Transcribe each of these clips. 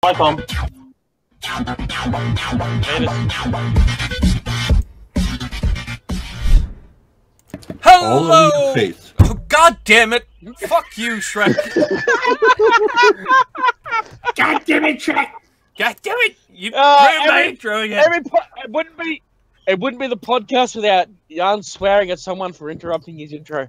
My phone. Hello! Face. Oh, God damn it! Fuck you, Shrek! God damn it, Shrek! God damn it! You ruined my intro again. It wouldn't be the podcast without Jan swearing at someone for interrupting his intro.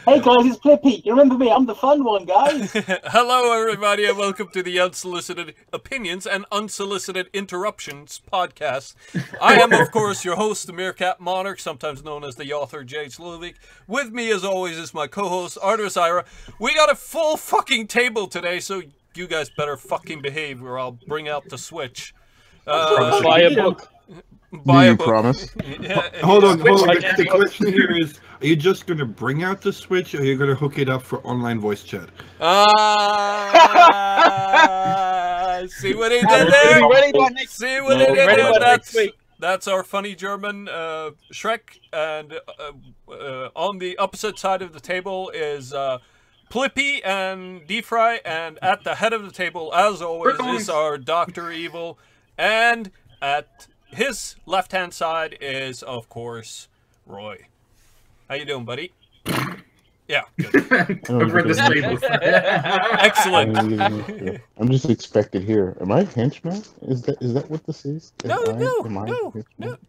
Hey guys, it's Plippy. You remember me? I'm the fun one, guys. Hello, everybody, and welcome to the Unsolicited Opinions and Unsolicited Interruptions podcast. I am, of course, your host, the Meerkat Monarch, sometimes known as the author Lillevik. With me, as always, is my co-host, Artivous Ira. We got a full fucking table today, so you guys better fucking behave, or I'll bring out the Switch. Buy a book. Buy a book. Promise? Yeah, Hold on. The question here is, are you just going to bring out the Switch, or are you going to hook it up for online voice chat? See what he did there? See what he did there? Week. That's our funny German Shrek, and on the opposite side of the table is Plippy and Deefry, and at the head of the table, as always, is our Dr. Evil, and at his left-hand side is, of course, Roy. How you doing, buddy? Yeah, good. Over the table. Excellent. I'm just expected here. Am I henchman? Is that what this is? No,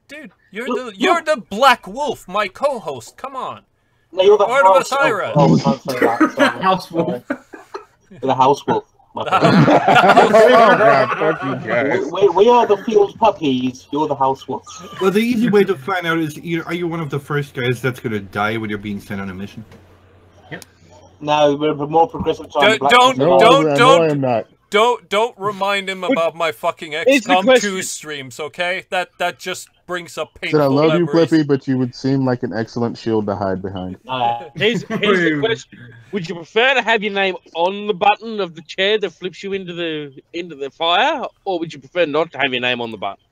dude. You're the Black Wolf, my co-host. Come on. No, you're the Artivous house. Ira. Oh, can't say that. Sorry. House wolf. You're the house wolf. Oh God, fuck you guys. We are the field puppies. You're the house wolf. Well, the easy way to find out is, are you one of the first guys that's going to die when you're being sent on a mission? No, we're more progressive time. No, I am not. Don't remind him about my fucking XCOM 2 streams, okay? That just brings up painful Said I love you, memories. Plippy, but you would seem like an excellent shield to hide behind. Here's the question: would you prefer to have your name on the button of the chair that flips you into the fire, or would you prefer not to have your name on the button?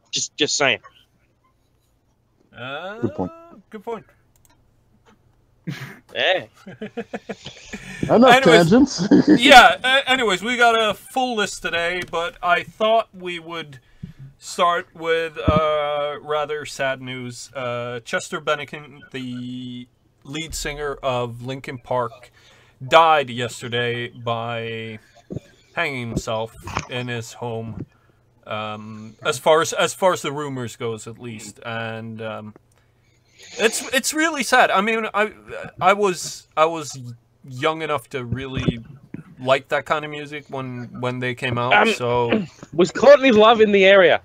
Just saying. Good point. Good point. Yeah. Enough tangents. Yeah. Anyways, we got a full list today, but I thought we would start with rather sad news. Chester Bennington, the lead singer of Linkin Park, died yesterday by hanging himself in his home. As far as the rumors goes, at least, and it's really sad. I mean, I was young enough to really like that kind of music when they came out. So was Courtney Love in the area?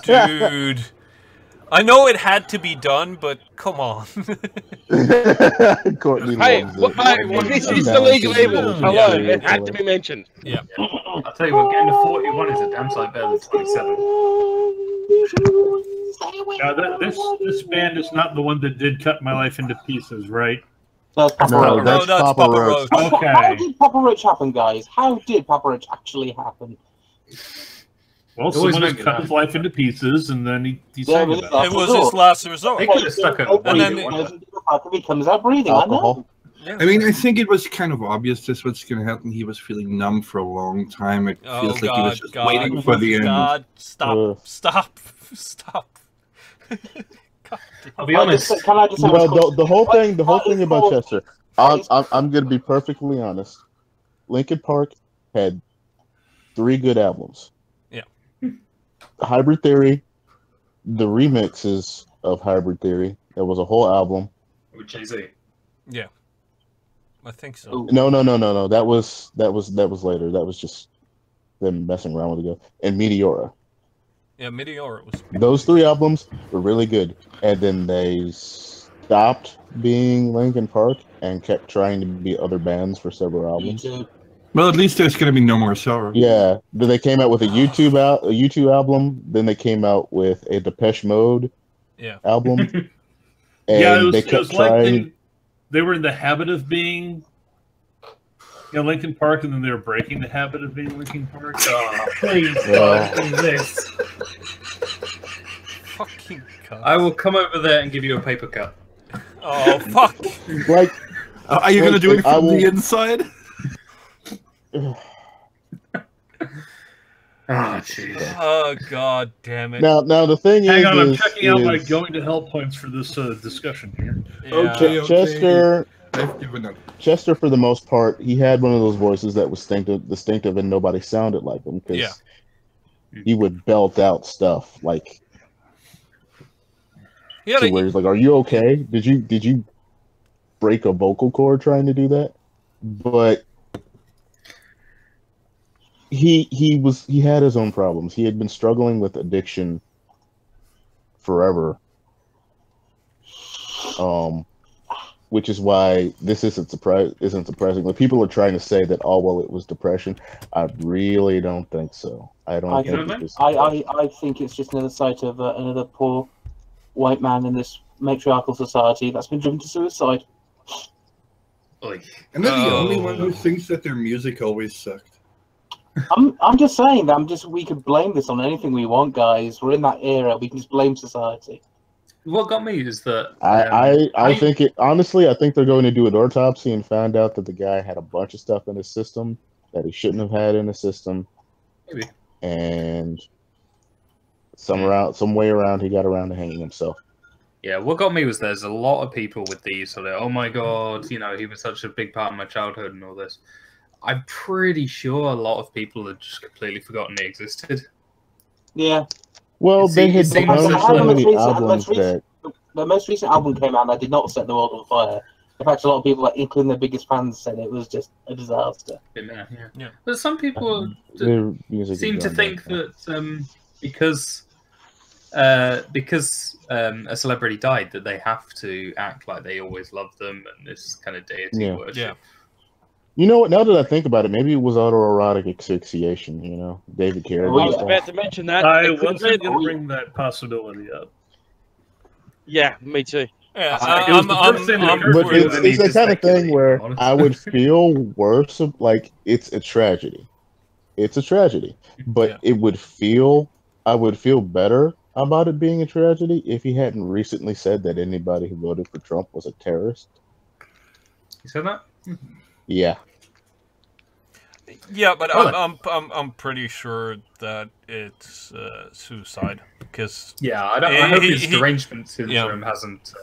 Dude, I know it had to be done, but come on. Courtney Hey, loves it. this is the legal evil. Hello, it had to be mentioned. Yeah. I'll tell you what, getting to 41 is a damn sight better than 27. Now, this band is not the one that did Cut My Life into Pieces, right? That's Papa No, Roach. that's that's Papa Papa Roach. Roach. Okay. How did Papa Roach happen, guys? How did Papa Roach actually happen? Well, always someone has make cut that. his life into pieces, and then he Yeah, sang really, about it. It was his last resort. They could have stuck it. And then- He comes out breathing. I know. Alcohol. I mean, I think it was kind of obvious this was going to happen. He was feeling numb for a long time. It Oh, feels like he was just God, waiting for the end. God, stop. I'll be honest. Can I just say No, the whole thing about called- Chester. I'm gonna be perfectly honest. Linkin Park had 3 good albums. Yeah. Hybrid Theory, the remixes of Hybrid Theory. There was a whole album. With Jay-Z. Yeah, I think so. No. That was later. That was just them messing around with it. And Meteora. Yeah, Meteora was. Those 3 albums were really good, and then they stopped being Linkin Park and kept trying to be other bands for several albums. Well, at least there's going to be no more sorrow. Yeah, then they came out with a YouTube album. Then they came out with a Depeche Mode album. And Yeah, they it kept was like trying. they were in the habit of being Linkin Park, and then they were breaking the habit of being Linkin Park. Oh, please, Yeah. God, what is this? Fucking God. I will come over there and give you a paper cut. Oh, fuck. Like, Are you going to do it I from will- the inside? Oh, jeez. Oh god damn it. Now the thing Hang is, on, I'm is, checking out my is going to hell points for this discussion here. Yeah. Okay. Chester. I've given up. Chester, for the most part, he had one of those voices that was distinctive, and nobody sounded like him because Yeah. he would belt out stuff like Yeah, to where he's like, "Are you okay? Did you break a vocal cord trying to do that?" But he had his own problems. He had been struggling with addiction forever. Which is why this isn't surprising. Like, people are trying to say that, oh well, it was depression. I really don't think so. I don't think it was. I think it's just another sight of another poor white man in this matriarchal society that's been driven to suicide. Oy. And they're the only one who thinks that their music always sucked. I'm just saying that we could blame this on anything we want, guys. We're in that era. We can just blame society. What got me is that I think it honestly. I think they're going to do an autopsy and find out that the guy had a bunch of stuff in his system that he shouldn't have had in his system. Maybe. And some way around, he got around to hanging himself. Yeah, what got me was there's a lot of people with these sort of, oh my god, you know, he was such a big part of my childhood and all this. I'm pretty sure a lot of people had just completely forgotten he existed. Yeah. Well, they had done so many albums that... The most recent album came out that did not set the world on fire. In fact, a lot of people, like, including their biggest fans, said it was just a disaster. Yeah. But some people seem to think that because a celebrity died, that they have to act like they always loved them and this kind of deity worship. Yeah. You know what? Now that I think about it, maybe it was autoerotic asphyxiation. You know, David Carradine. I was about to mention that. I wasn't going to bring that possibility up. Yeah, me too. Yeah, but it's the kind of thing where I would feel worse. Like, it's a tragedy. It's a tragedy, but I would feel better about it being a tragedy if he hadn't recently said that anybody who voted for Trump was a terrorist. You said that? Yeah. Yeah, but I'm pretty sure that it's suicide because I hope his derangement syndrome hasn't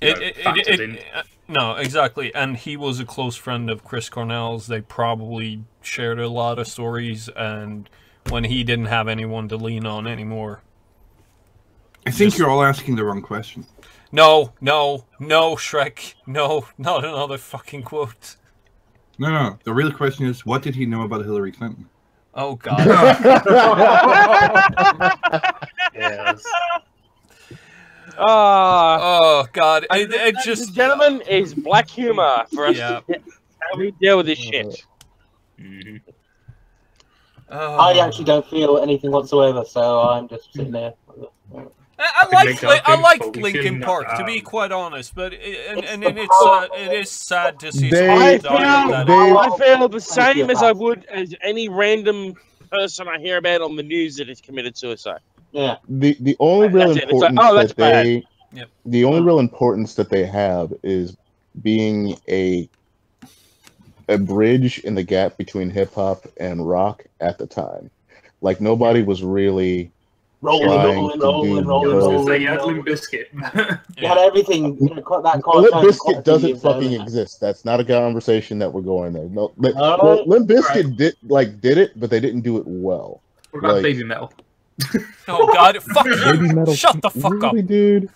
factored in. No, exactly, and he was a close friend of Chris Cornell's. They probably shared a lot of stories, and when he didn't have anyone to lean on anymore. I think you're all asking the wrong question. No, Shrek. No, not another fucking quote. No. The real question is, what did he know about Hillary Clinton? Oh, God. Yes. Oh, God. It just... Gentlemen, is black humor for us to get how we deal with this shit. I actually don't feel anything whatsoever, so I'm just sitting there. I like Linkin Park, to be quite honest, but it is sad to see someone die. I feel the same as I would as any random person I hear about on the news that has committed suicide. Yeah. The only real importance the only real importance that they have is being a bridge in the gap between hip hop and rock at the time. Like, nobody was really rolling. Limp Biscuit. You had everything. Limp Bizkit doesn't fucking exist. That's not a conversation that we're going there. No, Limp Bizkit did it, but they didn't do it well. What about Baby Metal? Oh God! Fuck you! Shut the fuck up, dude.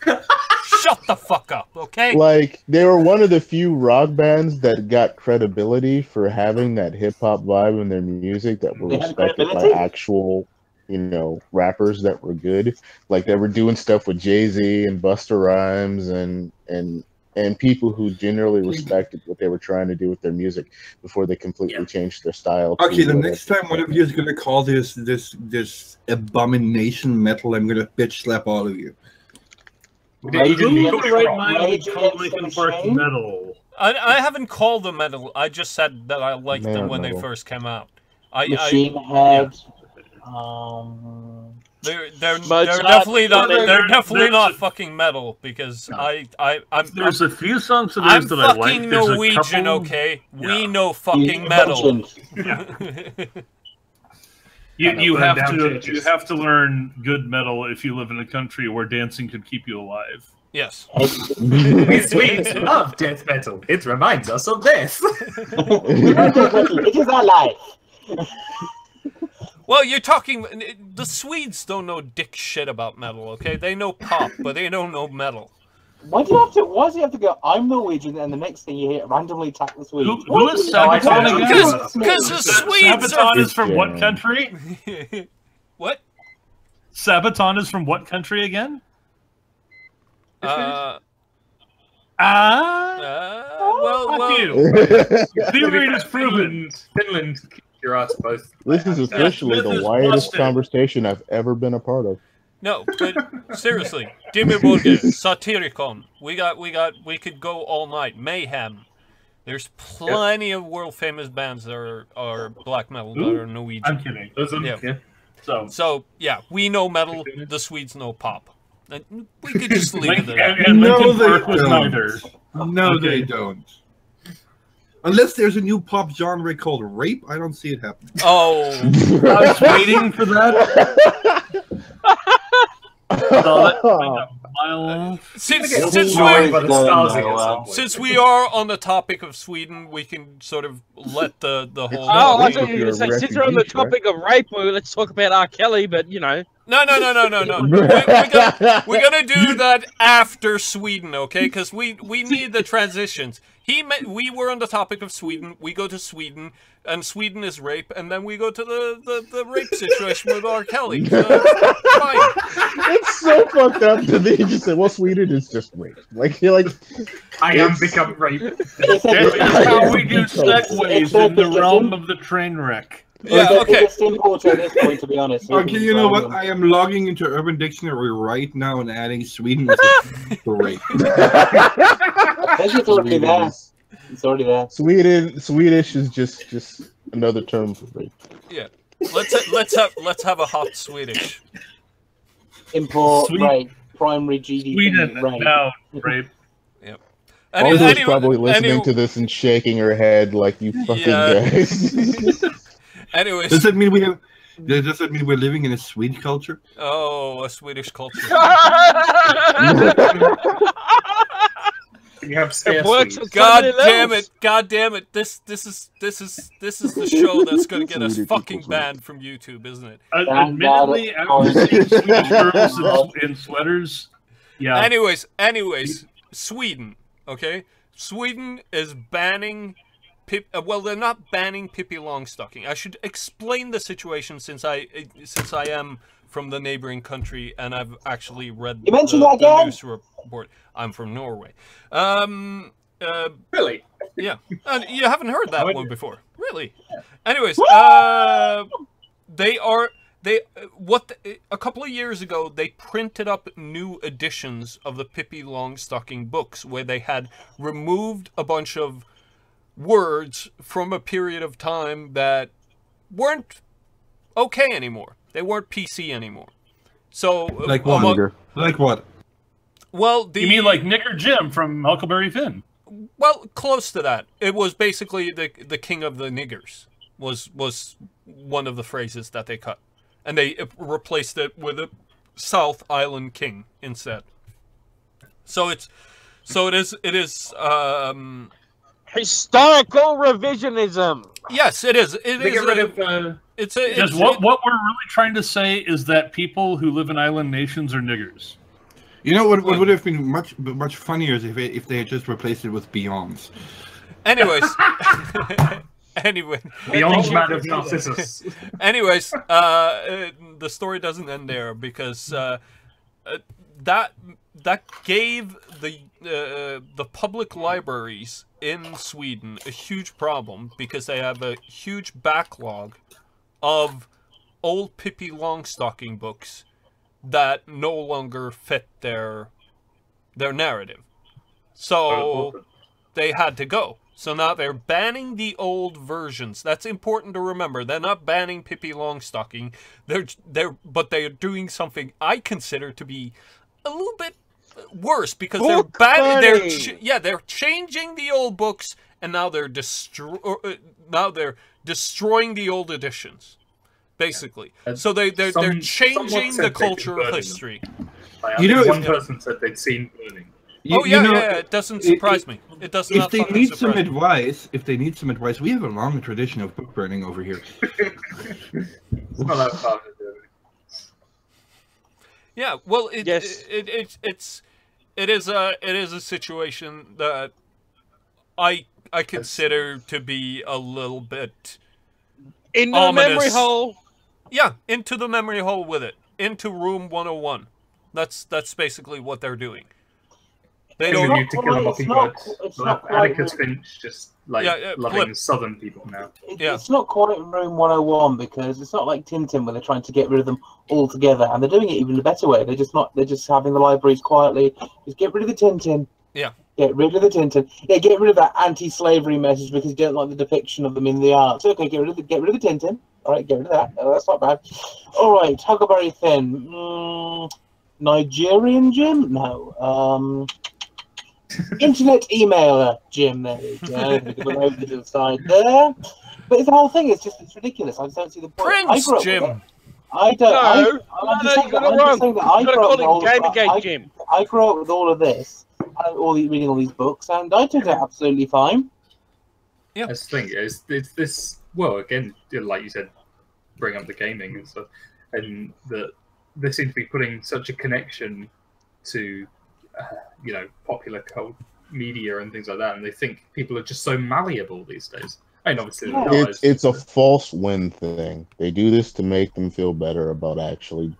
Shut the fuck up, okay? Like, they were one of the few rock bands that got credibility for having that hip hop vibe in their music that were respected by actual, rappers that were good. Like, they were doing stuff with Jay-Z and Busta Rhymes and people who generally respected what they were trying to do with their music before they completely changed their style. Okay, the next time one of you is gonna call this abomination metal, I'm gonna bitch slap all of you. Metal. I haven't called them metal. I just said that I liked them when they first came out. Machine Head. They're definitely not. They're definitely not fucking metal because No. I'm. There's a few songs of I'm theirs that I like. fucking There's a Norwegian, couple- okay? Yeah. We know fucking metal. You have down to churches. you have to learn good metal if you live in a country where dancing could keep you alive. Yes. We Swedes love death metal. It reminds us of this. It is our life. Well, you're talking. The Swedes don't know dick shit about metal, okay? They know pop, but they don't know metal. Why does he have to go, I'm Norwegian, and the next thing you hear randomly attack the Swedes? Who is Sabaton again? Because the Swedes Sabaton are. is from what country? What? Sabaton is from what country again? Well, Fuck you. Theory is proven. Finland, your ass both. This is officially Smith the is widest busted. conversation I've ever been a part of. no, but seriously, Dimmy Burger, Satyricon. We could go all night. Mayhem. There's plenty of world famous bands that are black metal that are Norwegian. I'm kidding. Yeah. So So yeah, we know metal. The Swedes know pop. And we could just leave it Link, there. and No, Linkin they Park was don't. neither. No, Okay. they don't. Unless there's a new pop genre called rape, I don't see it happening. Oh, I was waiting for that. Saw that coming a mile off. since Joined by the stars No, again no, somewhere. since we are on the topic of Sweden, we can sort of let the whole. Oh, I If thought you were you're going to say, a since we're on the refugee, topic of rape, well, let's talk about R. Kelly, but, you know. No. We're gonna do that after Sweden, okay? Because we need the transitions. We were on the topic of Sweden. We go to Sweden, and Sweden is rape, and then we go to the rape situation with R. Kelly. So it's fine. It's so fucked up to me. Just say, well, Sweden is just rape. Like you're like, I am become rape. That's how we do segues in the realm of the train wreck. Yeah, okay. It's simple to this point, to be honest. Okay, you know what? I am logging into Urban Dictionary right now and adding Sweden as a rape. It's already there. It's already there. Swedish is just another term for rape. Yeah. Let's have a hot Swedish. Import Sweet- rate, primary GDP Sweden rate. now rape. Aldo's probably listening to this and shaking her head like you fucking Yeah. guys. Anyways, Does that mean we're living in a Swede culture? oh, a Swedish culture. You have It works scarcity. on so God many damn levels. it! God damn it! This is the show that's gonna get us Swedish fucking equals banned from YouTube, isn't it? Admittedly, after seeing Swedish girls in sweaters, yeah. Anyways, Sweden. Okay, Sweden is banning. Well, they're not banning Pippi Longstocking. I should explain the situation since I am from the neighboring country and I've actually read You mentioned the that again? news report. I'm from Norway. Really? Yeah, you haven't heard that one before, really? Anyways, a couple of years ago they printed up new editions of the Pippi Longstocking books where they had removed a bunch of words from a period of time that weren't okay anymore. They weren't PC anymore. So Like what? Like what? Well, You mean like Nick or Jim from Huckleberry Finn? well, close to that. It was basically the king of the niggers was one of the phrases that they cut, and they replaced it with a South Island king instead. So it is Historical revisionism. yes, it is. It They is. get rid of. Because what we're really trying to say is that people who live in island nations are niggers. You know what would have been much funnier is if they had just replaced it with Beyonds. Anyways, anyway, Beyond Man of Narcissus. anyways, the story doesn't end there because that gave the public libraries in Sweden a huge problem because they have a huge backlog of old Pippi Longstocking books that no longer fit their narrative. So they had to go. So now they're banning the old versions. That's important to remember. They're not banning Pippi Longstocking. But they're doing something I consider to be a little bit worse, because they're changing the old books, and now they're destroying the old editions, basically. So they're changing the culture of history. One person said they'd seen burning. It doesn't surprise me. It does not. If they need some advice, we have a long tradition of book burning over here. It's not that far to do. Yeah, well, it is a situation that I consider to be a little bit into the memory hole. Yeah, into the memory hole with it, into Room 101. That's basically what they're doing. They don't need to kill a mockingbird. Atticus Finch just loving Southern people now. It's not quite Room 101, because it's not like Tintin where they're trying to get rid of them all together, and they're doing it even a better way. They're just having the libraries quietly. Just get rid of the Tintin. Yeah. Get rid of the Tintin. Yeah, get rid of that anti-slavery message because you don't like the depiction of them in the arts. Okay, get rid of the Tintin. All right, get rid of that. Oh, that's not bad. All right, Huckleberry Finn. Nigerian Jim? No. Internet emailer Jim. There we go. We can put over to the side there. But the whole thing is it's ridiculous. I just don't see the point. Prince Jim. I don't. I'm just saying that I grew up with all of this, reading all these books, and I turned out absolutely fine. Yeah. That's the thing. It's this. Well, again, like you said, bring up the gaming and stuff, and that they seem to be putting such a connection to, popular cult media and things like that, and they think people are just so malleable these days. I mean, obviously, it's a false win thing. They do this to make them feel better about actually,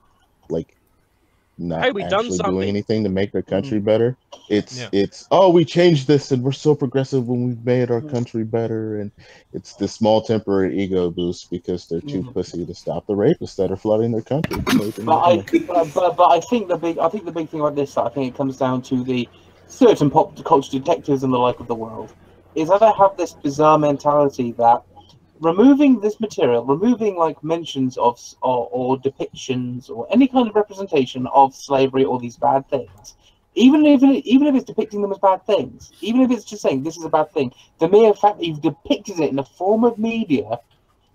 not actually doing anything to make their country better. It's we changed this and we're so progressive when we've made our country better, and it's this small temporary ego boost because they're too pussy to stop the rapists that are flooding their country. But I think the big thing about this, I think it comes down to the certain pop culture detectives and the like of the world, is that they have this bizarre mentality that removing this material, removing mentions of or depictions or any kind of representation of slavery or these bad things, even if it's depicting them as bad things, even if it's just saying this is a bad thing, the mere fact that you've depicted it in a form of media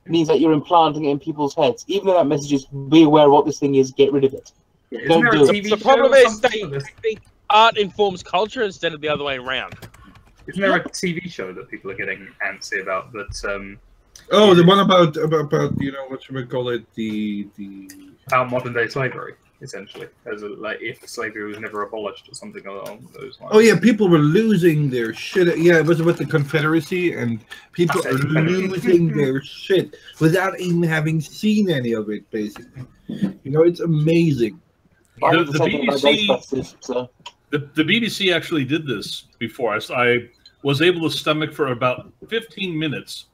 means that you're implanting it in people's heads, even though that message is be aware of what this thing is, get rid of it. Don't do it. The problem is they think art informs culture instead of the other way around. Isn't there a TV show that people are getting antsy about that? The one about what should we call it, the about modern day slavery, essentially, as if slavery was never abolished or something along those lines. Oh yeah, people were losing their shit. Yeah, it was about the Confederacy, and people are losing their shit without even having seen any of it. Basically, it's amazing. The BBC actually did this before. I was able to stomach for about 15 minutes.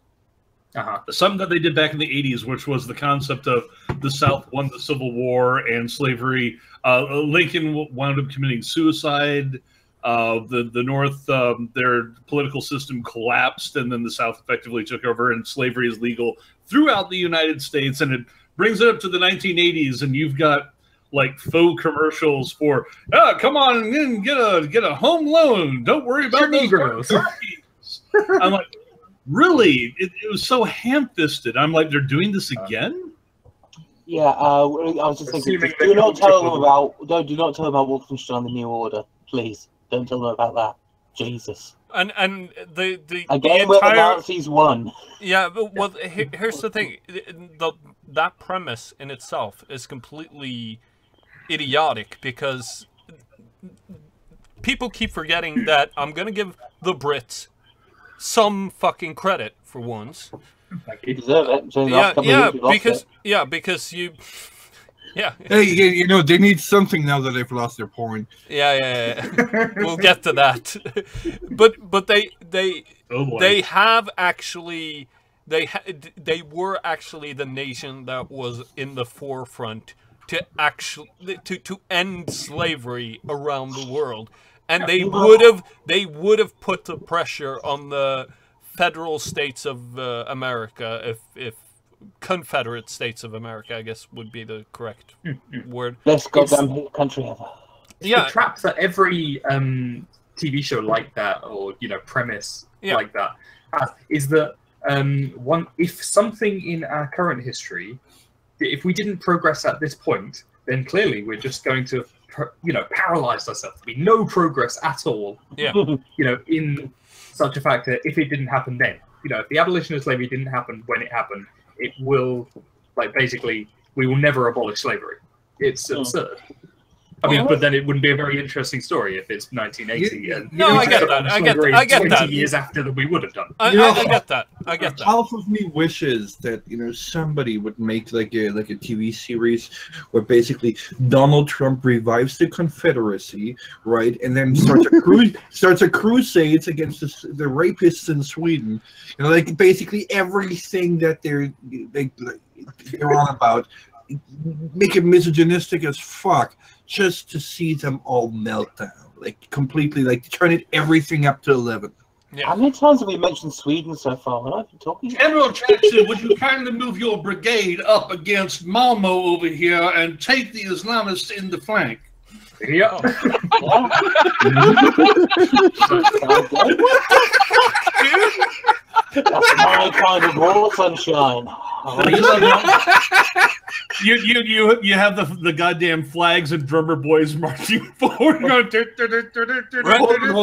Something that they did back in the 80s, which was the concept of the South won the Civil War and slavery. Lincoln wound up committing suicide. The North, their political system collapsed, and then the South effectively took over, and slavery is legal throughout the United States. And it brings it up to the 1980s, and you've got faux commercials for, come on and get a home loan. Don't worry about those girls. I'm like, really? It was so ham-fisted. I'm like, they're doing this again? Yeah, I was just thinking. Do not tell them about Wolfenstein: The New Order, please. Don't tell them about that. Jesus. And the game where the Nazis won. Yeah, well, here's the thing. That premise in itself is completely idiotic, because people keep forgetting that I'm going to give the Brits some fucking credit for once. You deserve it. Because you. Yeah. Hey, they need something now that they've lost their porn. Yeah. We'll get to that. But they have actually they were actually the nation that was in the forefront to end slavery around the world. and they would have put the pressure on the federal states of America if Confederate States of America, I guess, would be the correct word. Best goddamn country ever. The trap that every TV show like that, or premise like that, is that if something in our current history, if we didn't progress at this point, then clearly we're just going to paralyze ourselves. There'll be no progress at all. Yeah. In such a fact that if it didn't happen then, if the abolition of slavery didn't happen when it happened, it will, basically, we will never abolish slavery. It's absurd. I mean, but then it wouldn't be a very interesting story if it's 1980. I get that. I get 20 years after that we would have done. I get that. I get that. Half of me wishes that somebody would make like a TV series where basically Donald Trump revives the Confederacy, right, and then starts a crusade against the rapists in Sweden. Basically everything that they're on about, make it misogynistic as fuck, just to see them all melt down, completely, turn everything up to 11. Yeah. How many times have we mentioned Sweden so far? What have you talking about? General Jackson, would you kindly move your brigade up against Malmo over here and take the Islamists in the flank? Yeah. That's my kind of war, sunshine. You have the goddamn flags and drummer boys marching forward. Hold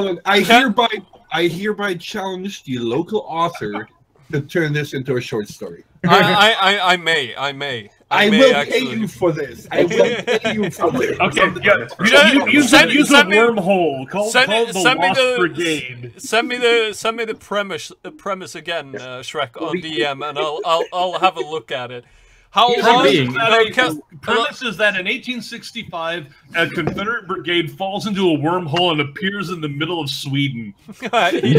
on. I hereby challenge the local author to turn this into a short story. I may. I will pay you for this. I will pay you for this. Okay, use a wormhole. Call the Lost Brigade. Send me the premise again, Shrek, on DM, and I'll have a look at it. How long? The premise is that in 1865, a Confederate brigade falls into a wormhole and appears in the middle of Sweden. Okay,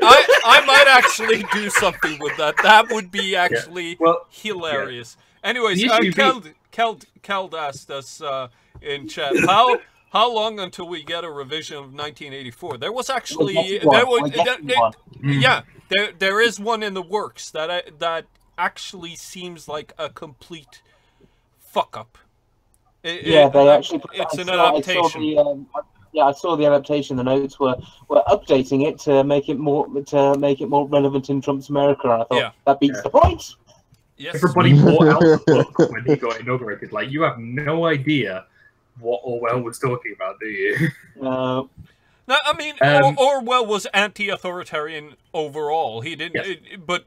I might actually do something with that. That would be actually hilarious. Yeah. Anyways, Keld asked us in chat, how long until we get a revision of 1984? There was actually there is one in the works that actually seems like a complete fuck up. They actually. It's an adaptation. I saw the adaptation. The notes were updating it to make it more relevant in Trump's America. And I thought that beats the point. Yes. Everybody bought out the book when he got inaugurated. You have no idea what Orwell was talking about, do you? No. No, I mean, Orwell was anti-authoritarian overall. He didn't, but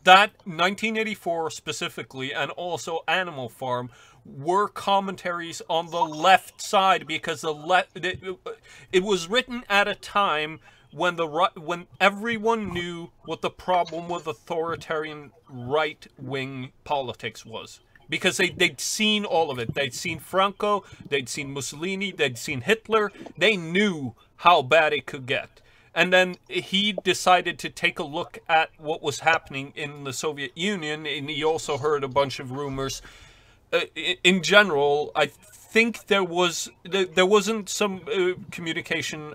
that 1984 specifically, and also Animal Farm, were commentaries on the left side because it was written at a time when when everyone knew what the problem with authoritarian right-wing politics was. Because they'd seen all of it. They'd seen Franco, they'd seen Mussolini, they'd seen Hitler. They knew how bad it could get. And then he decided to take a look at what was happening in the Soviet Union, and he also heard a bunch of rumors. In general, I think there wasn't some communication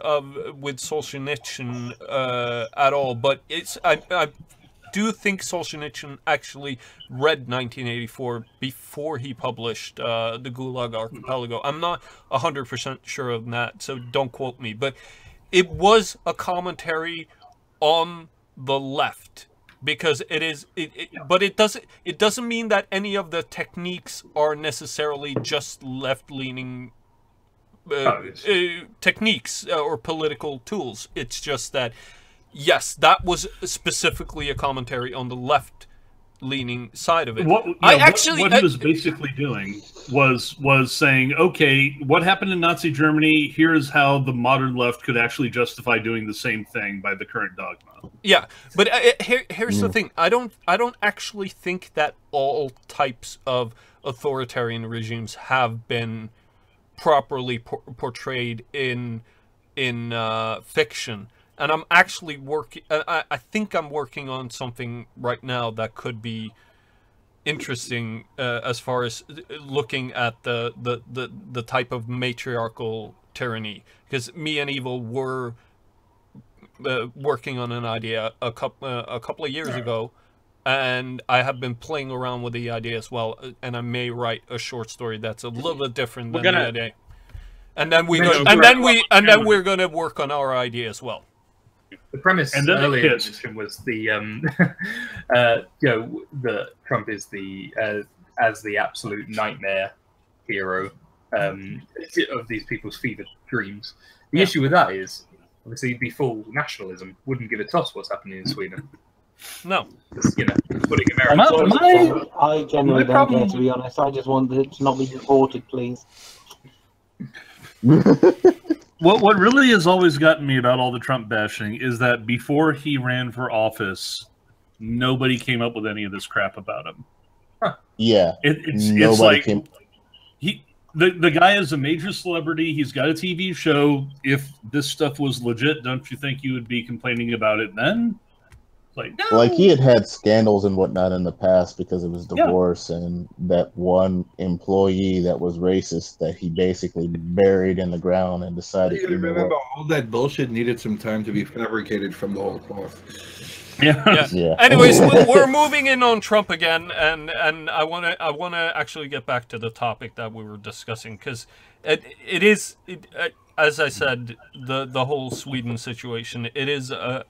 with Solzhenitsyn at all, but I do think Solzhenitsyn actually read 1984 before he published the Gulag Archipelago. I'm not 100% sure of that, so don't quote me. But it was a commentary on the left because it is. But it doesn't mean that any of the techniques are necessarily just left-leaning techniques or political tools. It's just that. Yes, that was specifically a commentary on the left-leaning side of it. What he was basically doing was saying, okay, what happened in Nazi Germany? Here's how the modern left could actually justify doing the same thing by the current dogma. Yeah, but here's the thing: I don't actually think that all types of authoritarian regimes have been properly portrayed in fiction. And I'm actually working. I think I'm working on something right now that could be interesting as far as looking at the type of matriarchal tyranny, because me and Evil were working on an idea a couple of years ago, and I have been playing around with the idea as well, and I may write a short story that's a little bit different than the idea. And then we're going to work on our idea as well. The premise earlier was the you know, that Trump is the as the absolute nightmare hero of these people's fevered dreams. The issue with that is, obviously, it'd be full nationalism. Wouldn't give a toss what's happening in Sweden. No. You know, putting America. I generally don't care, to be honest. I just want it to not be deported, please. What really has always gotten me about all the Trump bashing is that before he ran for office, nobody came up with any of this crap about him. Huh. Yeah, it's like the guy is a major celebrity. He's got a TV show. If this stuff was legit, don't you think you would be complaining about it then? Like, no. Like he had scandals and whatnot in the past because of his divorce and that one employee that was racist that he basically buried in the ground and decided. You remember all that bullshit needed some time to be fabricated from the whole cloth. Yeah. Anyways, we're moving in on Trump again, and I wanna actually get back to the topic that we were discussing, because it is as I said, the whole Sweden situation. It is a.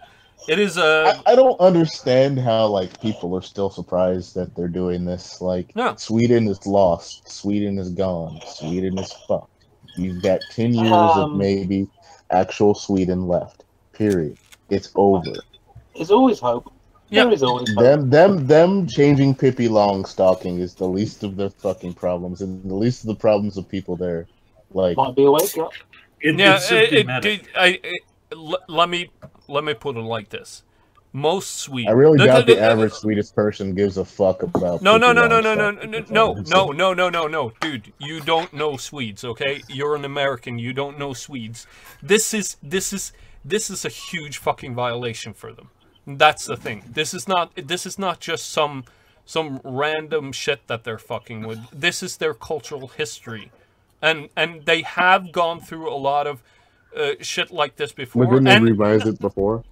I don't understand how like people are still surprised that they're doing this. Like, Sweden is lost. Sweden is gone. Sweden is fucked. You've got 10 years of maybe actual Sweden left. Period. It's over. There's always hope. Yeah. There is always hope. Them changing Pippi Longstocking is the least of their fucking problems, and the least of the problems of people there. Like, might be a wake up. Let me put it like this: most Swedes. I really doubt the average Swedish person gives a fuck about. No, dude, you don't know Swedes, okay? You're an American. You don't know Swedes. This is a huge fucking violation for them. That's the thing. This is not just some random shit that they're fucking with. This is their cultural history, and they have gone through a lot of shit like this before. But didn't they revise it before?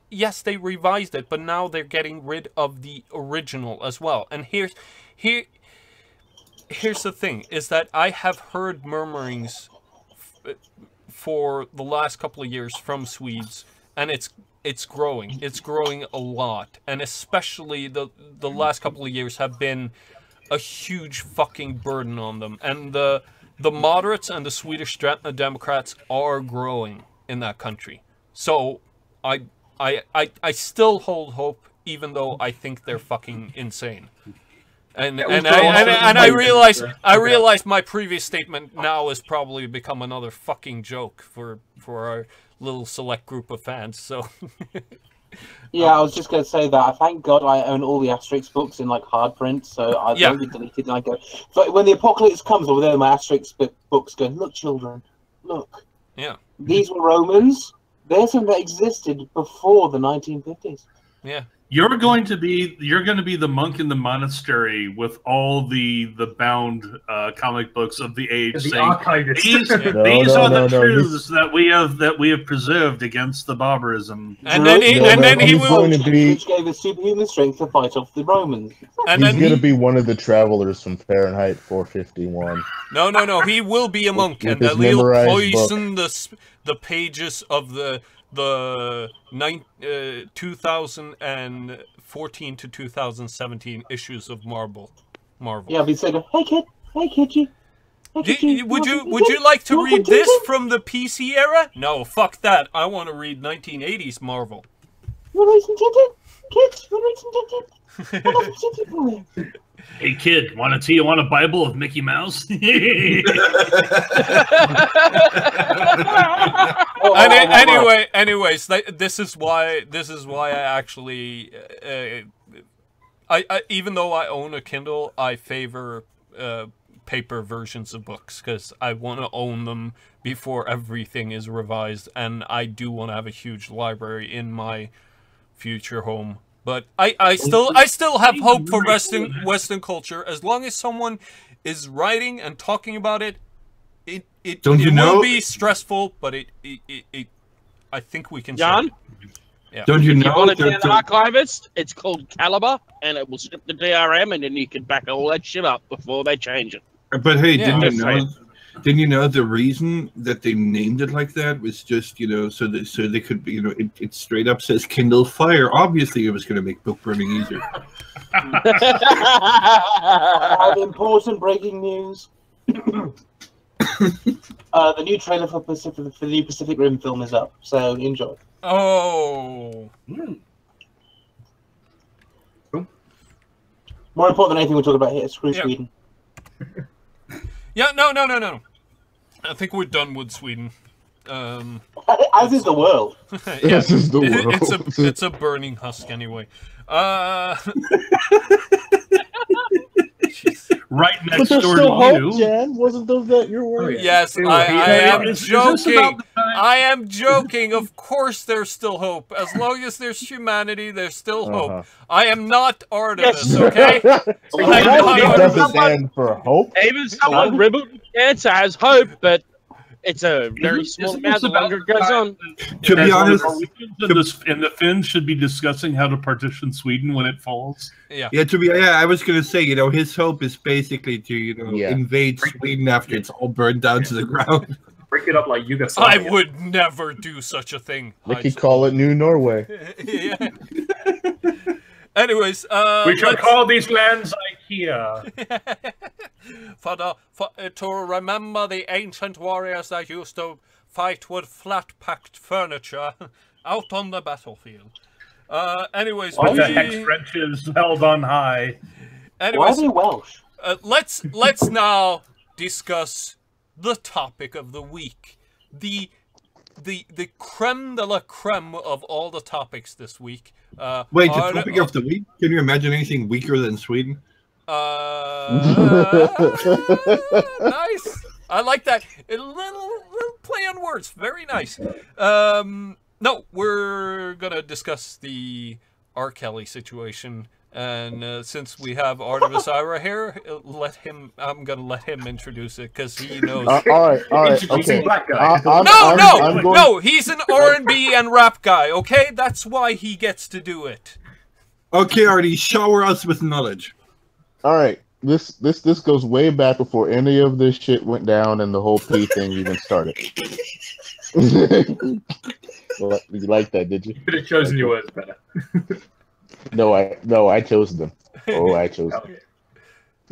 Yes, they revised it, but now they're getting rid of the original as well. And here's the thing: is that I have heard murmurings for the last couple of years from Swedes, and it's growing. It's growing a lot, and especially the last couple of years have been a huge fucking burden on them. And the moderates and the Swedish Democrats are growing in that country. So I still hold hope, even though I think they're fucking insane. And I realize my previous statement now has probably become another fucking joke for our little select group of fans. So yeah, I was just going to say that. Thank God I own all the Asterix books in like hard print, so I don't get deleted. And I go, but when the apocalypse comes, over there, my Asterix books go, look, children, look. Yeah. These were Romans. There's something that existed before the 1950s. Yeah. You're going to be the monk in the monastery with all the bound comic books of the age. These are the truths that we have preserved against the barbarism. And then he will. Which gave us superhuman strength to fight off the Romans. And he's going to be one of the travelers from Fahrenheit 451. No. He will be a monk, and he'll poison the pages of the 2014 to 2017 issues of Marvel. Yeah, I'll be saying, hey kid, would you like to read this from the PC era? No, fuck that. I want to read 1980s Marvel. You want to read kids? You want to read Hey kid, want to you want a Bible of Mickey Mouse? Anyways, this is why I actually, I even though I own a Kindle, I favor paper versions of books because I want to own them before everything is revised, and I do want to have a huge library in my future home. But I still have hope for Western culture as long as someone is writing and talking about it. it Don't you know? will be stressful, but it I think we can. John? Yeah. Don't you If you know? want to be an archivist, it's called Caliber, and it will strip the DRM, and then you can back all that shit up before they change it. But hey, Yeah. didn't you know the reason that they named it like that was just, so they could be, it straight up says Kindle Fire. Obviously, it was going to make book burning easier. I have important breaking news. The new trailer for the new Pacific Rim film is up, so enjoy. Oh. More important than anything we're talking about here, screw Yeah. Sweden. Yeah, no. I think we're done with Sweden. As is the world. Yeah, This is the world. it's a burning husk anyway. Right But next there's door still to hope, you. Jan. Wasn't those that your word? Yes, Ew, I am Is this about joking. the time- I am joking. Of course, there's still hope. As long as there's humanity, there's still hope. I am not Artivous, okay? It doesn't stand for hope. Even someone riddled with cancer has hope, but it's a very small Isn't amount this the about longer it the goes time on. To be honest, and the Finns should be discussing how to partition Sweden when it falls. Yeah. I was going to say, his hope is basically to, invade Sweden after it's all burned down to the ground. Break it up like I Yugoslavia. would never do such a thing. They could call it New Norway. Yeah. Anyways, We shall call these lands IKEA. to remember the ancient warriors that used to fight with flat-packed furniture out on the battlefield. Anyways, With the hex wrenches held on high. Why are anyways, they Welsh? let's now discuss the topic of the week. The creme de la creme of all the topics this week. Wait, the topic of the week? Can you imagine anything weaker than Sweden? Nice. I like that. A little play on words. Very nice. No, we're gonna discuss the R. Kelly situation, and since we have Artivous Ira here, I'm gonna let him introduce it because he knows. All right, Introducing okay. black guy. No, he's an R&B and rap guy. Okay, that's why he gets to do it. Okay, Artie, shower us with knowledge. All right, this goes way back before any of this shit went down and the whole P thing even started. Well, you like that, did you? You could have chosen your words better. No, I chose them. Oh, I chose them.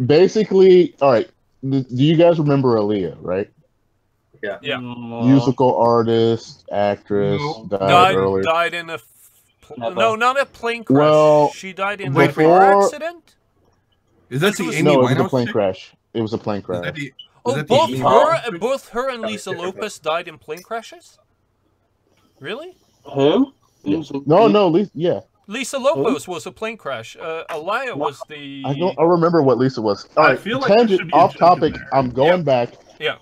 Basically, all right. Do you guys remember Aaliyah, right? Yeah. Yeah. Musical artist, actress, died earlier. Died in a Never. no, not a plane crash. Well, she died in a before- car accident. Is that the Amy No, it was a Winehouse plane chick? crash. It was a plane Is crash. that the- is Oh, that the both Amy- her and Lisa Lopez died in plane crashes. Really? Who? No, yeah. Lisa Lopez was a plane crash. Aliyah was the. I remember what Lisa was. All I right, feel like there tangent should be a off judge topic. in there. I'm going back. Yeah.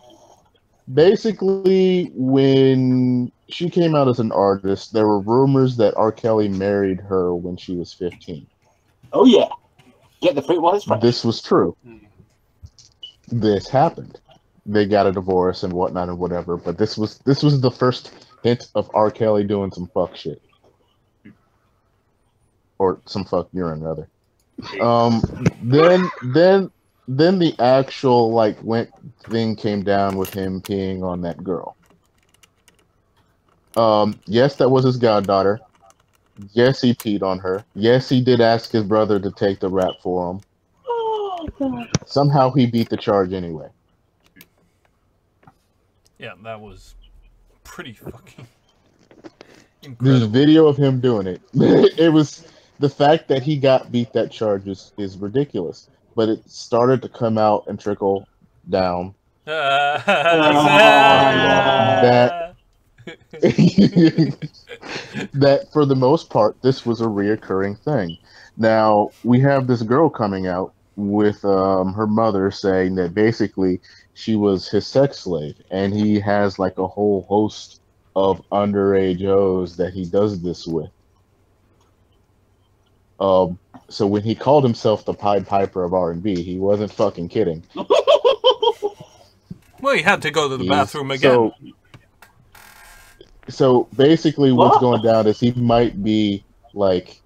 Basically, when she came out as an artist, there were rumors that R. Kelly married her when she was 15. Oh yeah. Get the fruit while it's fresh. This was true. This happened. They got a divorce and whatnot and whatever. But this was the first hint of R. Kelly doing some fuck shit, or some fuck urine rather. Then the actual thing came down with him peeing on that girl. Yes, that was his goddaughter. Yes, he peed on her. Yes, he did ask his brother to take the rap for him. Oh god. Somehow he beat the charge anyway. Yeah, that was pretty fucking There's incredible. video of him doing it. It was the fact that he got beat that charge is ridiculous. But it started to come out and trickle down. That for the most part, this was a reoccurring thing. Now we have this girl coming out with her mother saying that basically she was his sex slave, and he has like a whole host of underage O's that he does this with. So when he called himself the Pied Piper of R&B, he wasn't fucking kidding. Well, he had to go to the bathroom again. So basically, what's going down is he might be like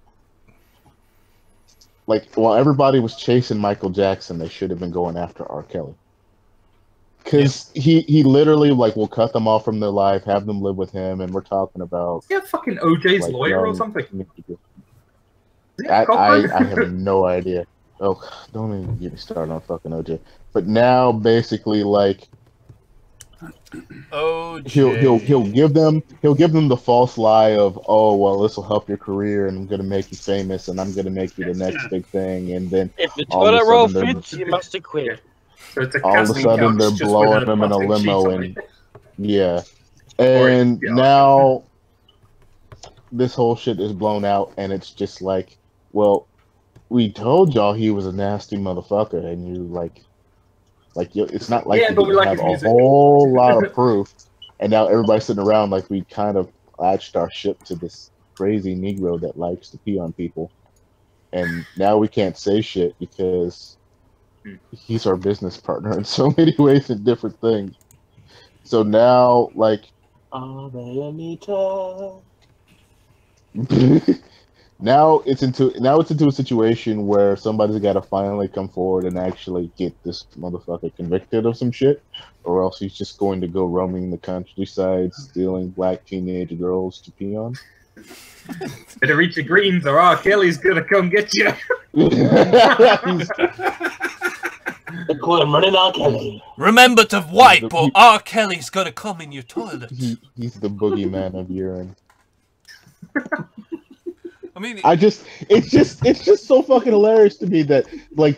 while everybody was chasing Michael Jackson, they should have been going after R. Kelly. Because he literally will cut them off from their life, have them live with him, and we're talking about fucking OJ's lawyer or something. I have no idea. Oh, don't even get me started on fucking OJ. But now basically OJ. he'll give them the false lie of, oh well, this will help your career and I'm gonna make you famous and I'm gonna make you the next big thing, and then if the toilet roll fits, you must have quit. So it's all of a sudden they're blowing him in a limo and now this whole shit is blown out and it's just like, well, we told y'all he was a nasty motherfucker and you it's not like you have a whole lot of proof, and now everybody's sitting around like we kind of latched our ship to this crazy Negro that likes to pee on people, and now we can't say shit because he's our business partner in so many ways and different things. So now, are they Anita? Now it's into a situation where somebody's got to finally come forward and actually get this motherfucker convicted of some shit, or else he's just going to go roaming the countryside stealing black teenage girls to pee on. Better reach the greens or R. Kelly's gonna come get you. They call him Running R. Kelly. Remember to wipe or R. Kelly's gonna come in your toilet. He's the boogeyman of urine. I mean, it's just so fucking hilarious to me that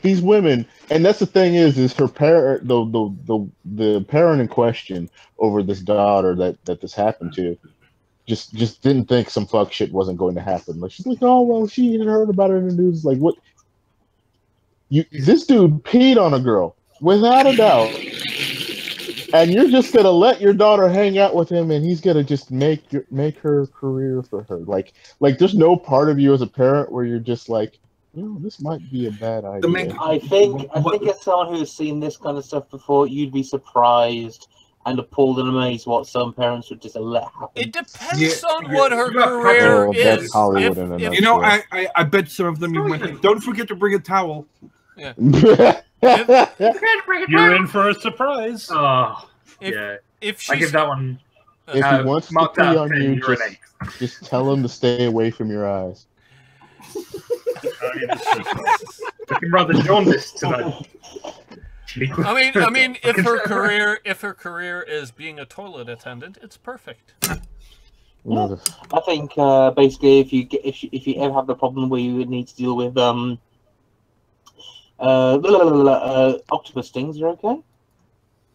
these women, and that's the thing is her parent, the parent in question over this daughter that this happened to, just didn't think some fuck shit wasn't going to happen. She's like, oh well, she had heard about it in the news. Like, what? This dude peed on a girl without a doubt, and you're just gonna let your daughter hang out with him, and he's gonna just make her career for her. Like there's no part of you as a parent where you're just like, this might be a bad idea. I think as someone who's seen this kind of stuff before, you'd be surprised and appalled and amazed what some parents would just let happen. It depends on what her career is. That's Hollywood in a nutshell. I bet some of them even went, don't forget to bring a towel. Yeah. You're in for a surprise. Oh, if she's, I give that one. If he wants to pee on you, just tell him to stay away from your eyes. Looking rather jaundiced tonight. I mean, if her career is being a toilet attendant, it's perfect. Yeah. I think basically, if you ever have the problem where you would need to deal with octopus stings, you're okay.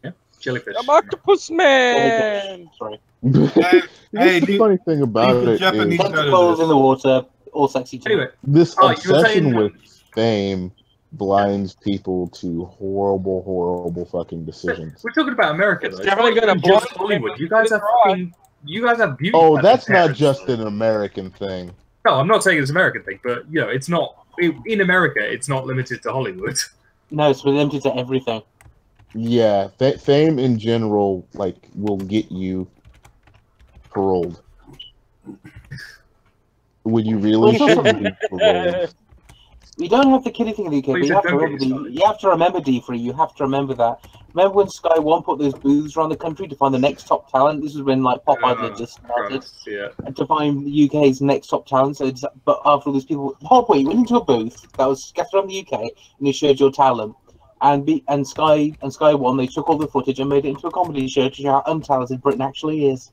Yeah, jellyfish. I'm Octopus Man. Sorry. The funny thing about it is tentacles in the water, all sexy too. Anyway, this obsession with fame blinds people to horrible fucking decisions. We're talking about America, though. It's definitely gonna just Hollywood. You guys have beauty. Oh, that's not just an American thing. No, I'm not saying it's an American thing, but it's not in America. It's not limited to Hollywood. No, it's limited to everything. Yeah, fame in general, will get you paroled. Would you really be paroled? We don't have the kiddie thing in the UK, but you have to remember, Deefry, you have to remember that. Remember when Sky One put those booths around the country to find the next top talent? This was when Pop Idol just started. And to find the UK's next top talent. But after all these people, you went into a booth that was scattered around the UK and you showed your talent. And Sky One, they took all the footage and made it into a comedy show to show how untalented Britain actually is.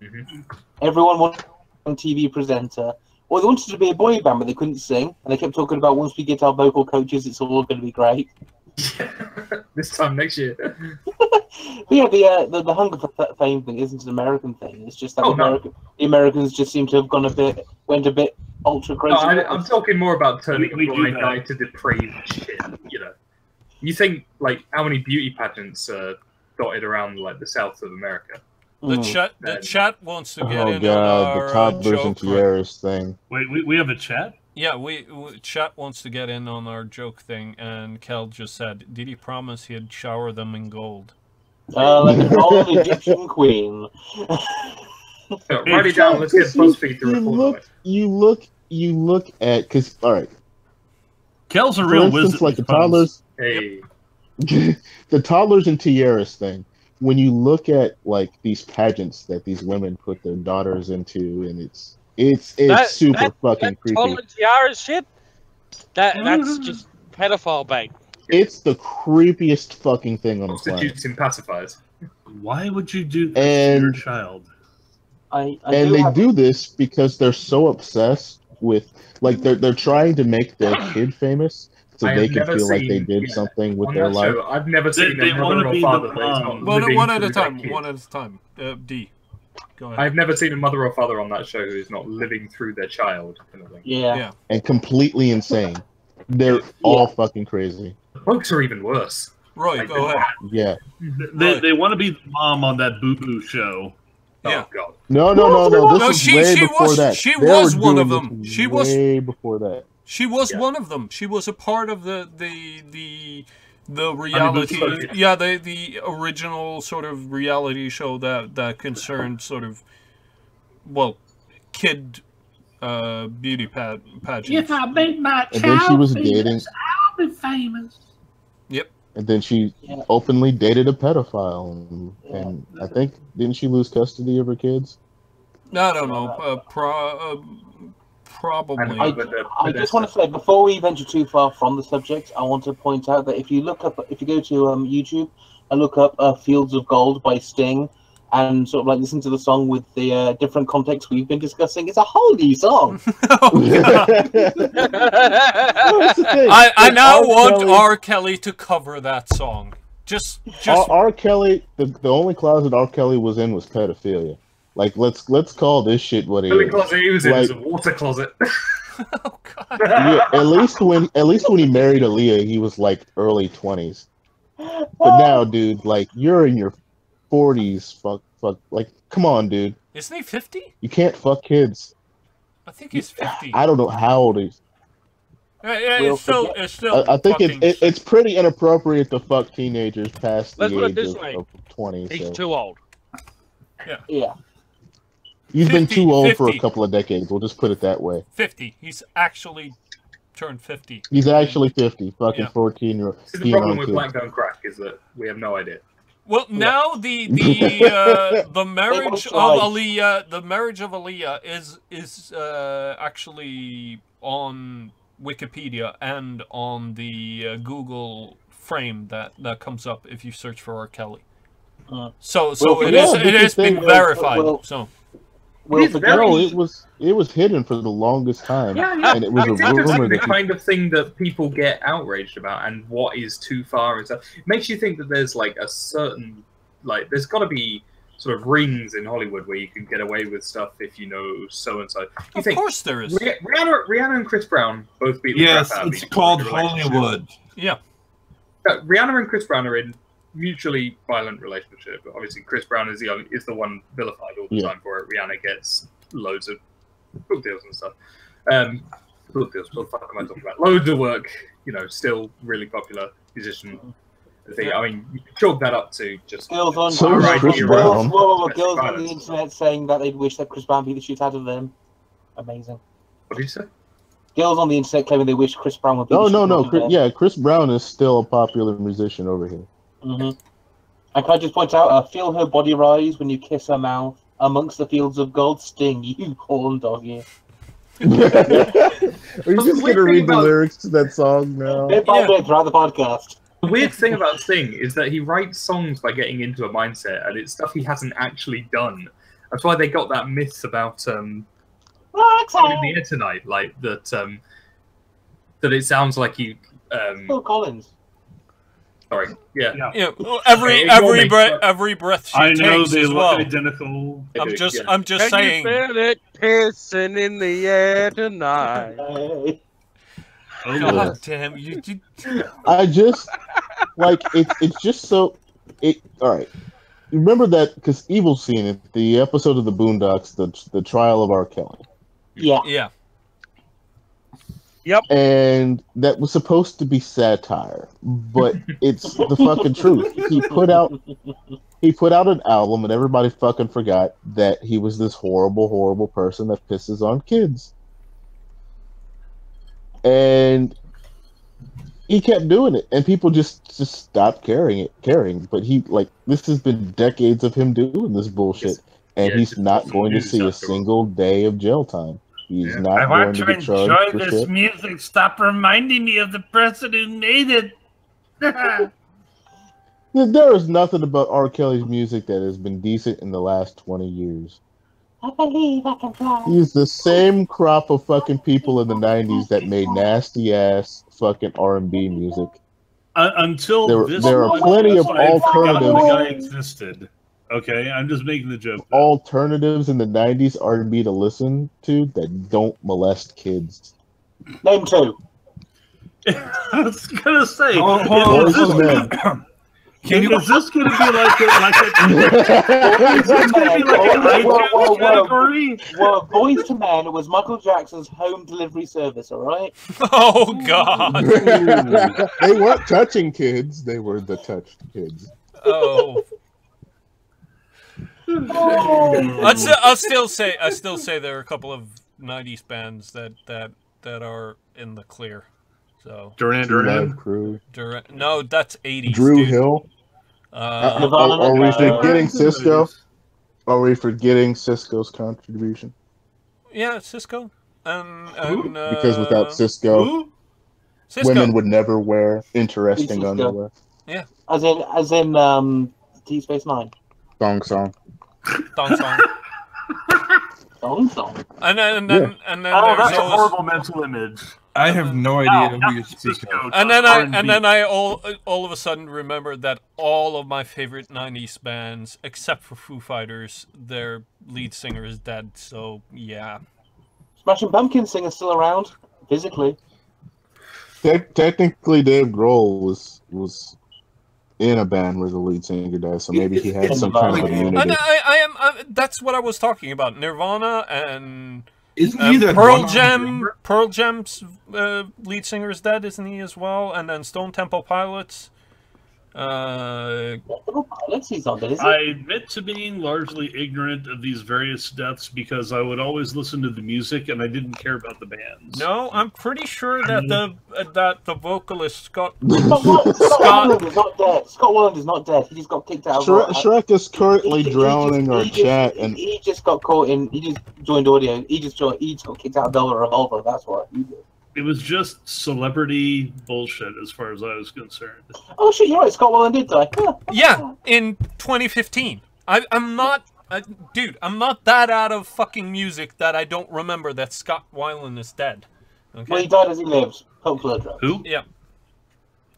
Mm-hmm. Everyone wanted a TV presenter. Well, they wanted to be a boy band, but they couldn't sing, and they kept talking about once we get our vocal coaches, it's all going to be great. This time next year. But yeah, the hunger for fame thing isn't an American thing. It's just that the Americans just seem to have went a bit ultra crazy. No, I'm talking more about turning a blind eye to depraved shit. You think how many beauty pageants are dotted around the south of America? The chat wants to get in on our the toddlers and tiaras thing. Wait, we have a chat? Yeah, chat wants to get in on our joke thing, and Kel just said, did he promise he'd shower them in gold? Like an old Egyptian queen. Write it down. Let's get BuzzFeed to report on it. You look at because all right. Kel's a For real instance, wizard. like the toddlers, Hey. the toddlers and tiaras thing. When you look at like these pageants that these women put their daughters into, and it's super fucking creepy. Toddler tiara shit. That's just pedophile bait. It's the creepiest fucking thing on the planet. Prostitutes and pacifiers. Why would you do this to your child? They do this because they're so obsessed with, like, they're trying to make their kid famous, so they can feel like they did something with their life. Show, I've never seen a mother or father that is not living one at a through time. their kid. One at a time. D. Go ahead. I've never seen a mother or father on that show who is not living through their child. Kind of thing. Yeah. And completely insane. They're all fucking crazy. Folks are even worse. Roy, go ahead. Yeah. They want to be the mom on that boo-boo show. Yeah. Oh god. No. This is way before that. She was one of them. She was way before that. She was one of them. She was a part of the reality. Yeah, the original sort of reality show that concerned sort of, well, kid beauty pageants. If I make my And then she child was famous, dating. I'll be famous. Yep. And then she openly dated a pedophile, and I think didn't she lose custody of her kids? I don't know. Probably. I just want to say, before we venture too far from the subject, I want to point out that if you go to YouTube and look up "Fields of Gold" by Sting, and sort of like listen to the song with the different contexts we've been discussing, it's a whole new song. I now want R. Kelly to cover that song. Just R. Kelly. The only closet R. Kelly was in was pedophilia. Like let's call this shit what it is. The only closet he was in is a water closet. Oh god. Yeah, at least when he married Aaliyah, he was like early 20s. But now, dude, like you're in your 40s. Fuck. Like, come on, dude. Isn't he 50? You can't fuck kids. I think he's 50. I don't know how old he's. It's still. I think it's pretty inappropriate to fuck teenagers past the age of 20. He's too old. Yeah. He's been too old for a couple of decades. We'll just put it that way. 50. He's actually turned 50. He's actually 50. Fucking 14-year-old. The problem with black don't crack is that we have no idea. Well, now the marriage of Aaliyah is actually on Wikipedia and on the Google frame that comes up if you search for R. Kelly. So it has been verified. It was hidden for the longest time. And it was a rumor the kind of thing that people get outraged about, and what is too far and stuff. It makes you think that there's like a certain, like, there's got to be sort of rings in Hollywood where you can get away with stuff if you know so and so. Of course there is. Rihanna and Chris Brown both beat the crap out of it's called Hollywood. Yeah. Rihanna and Chris Brown are in mutually violent relationship. Obviously, Chris Brown is the one vilified all the time for it. Rihanna gets loads of book deals and stuff. Book deals. What the fuck am I talking about? Loads of work. Still really popular musician. I mean, you can chalk that up to just girls on the internet saying that they'd wish that Chris Brown beat the shit out of them. Amazing. What did you say? Girls on the internet claiming they wish Chris Brown would beat Chris Brown is still a popular musician over here. And can I just point out, feel her body rise when you kiss her mouth amongst the fields of gold. Sting, you horn dog, you. Are you just going to read the lyrics to that song now? Bit by bit throughout the podcast. The weird thing about Sting is that he writes songs by getting into a mindset, and it's stuff he hasn't actually done. That's why they got that myth about in the air tonight, like that it sounds like you. Phil Collins. Sorry. Yeah. Well, every breath she I know takes they as look well. identical. I'm just Can saying. you feel it pissing in the air tonight? Oh, God damn you! I just like it's just so all right. You remember that because Evil seen it, the episode of the Boondocks, the trial of R. Kelly. Yeah. Yeah. Yep. And that was supposed to be satire, but it's the fucking truth. He put out an album, and everybody fucking forgot that he was this horrible, horrible person that pisses on kids. And he kept doing it, and people just stopped caring. But this has been decades of him doing this bullshit, and he's not going to see a single day of jail time. He's not going to get charged for shit. I want to enjoy this music. Stop reminding me of the person who made it. There is nothing about R. Kelly's music that has been decent in the last 20 years. I believe I can fly. He's the same crop of fucking people in the 90s that made nasty ass fucking R&B music. Until there are plenty of alternatives. The guy existed. Okay, I'm just making the joke. Alternatives in the 90s R&B to listen to that don't molest kids. Name two. I was gonna say. Is this going to be like a category? Well, Boys to Men was Michael Jackson's home delivery service, all right? Oh, God. They weren't touching kids. They were the touched kids. Oh. I'll still say there are a couple of 90s bands that are in the clear. So Duran Crew. No, that's 80s. Drew dude. Hill. Are we forgetting Cisco? Are we forgetting Cisco's contribution? Yeah, Cisco. Because without Cisco, women would never wear interesting underwear. Yeah. As in Deep Space Nine. Thong Song. Thong Song. Thong Song. And then that's a horrible mental image. I have no idea who you're speaking of. And then I all of a sudden remembered that all of my favorite 90s bands, except for Foo Fighters, their lead singer is dead, so yeah. Smashing Pumpkins singer's still around, physically. Technically, Dave Grohl was in a band where the lead singer died, so maybe he had some kind of immunity. And that's what I was talking about. Nirvana and Pearl Jam's lead singer is dead, isn't he, as well? And then Stone Temple Pilots. He's not dead, is he? I admit to being largely ignorant of these various deaths because I would always listen to the music and I didn't care about the bands. No, I'm pretty sure that the vocalist Scott Weiland is not dead. Scott Weiland is not dead. He just got kicked out. Shrek is currently drowning our chat, and he just got caught in. He just joined audio. He just got kicked out of Velvet Revolver. That's what he did. It was just celebrity bullshit as far as I was concerned. Oh shit, you're right. Scott Weiland did die. Yeah, in 2015. I'm not, dude. I'm not that out of fucking music that I don't remember that Scott Weiland is dead. Okay? Well, he died as he lived. Who? Yeah.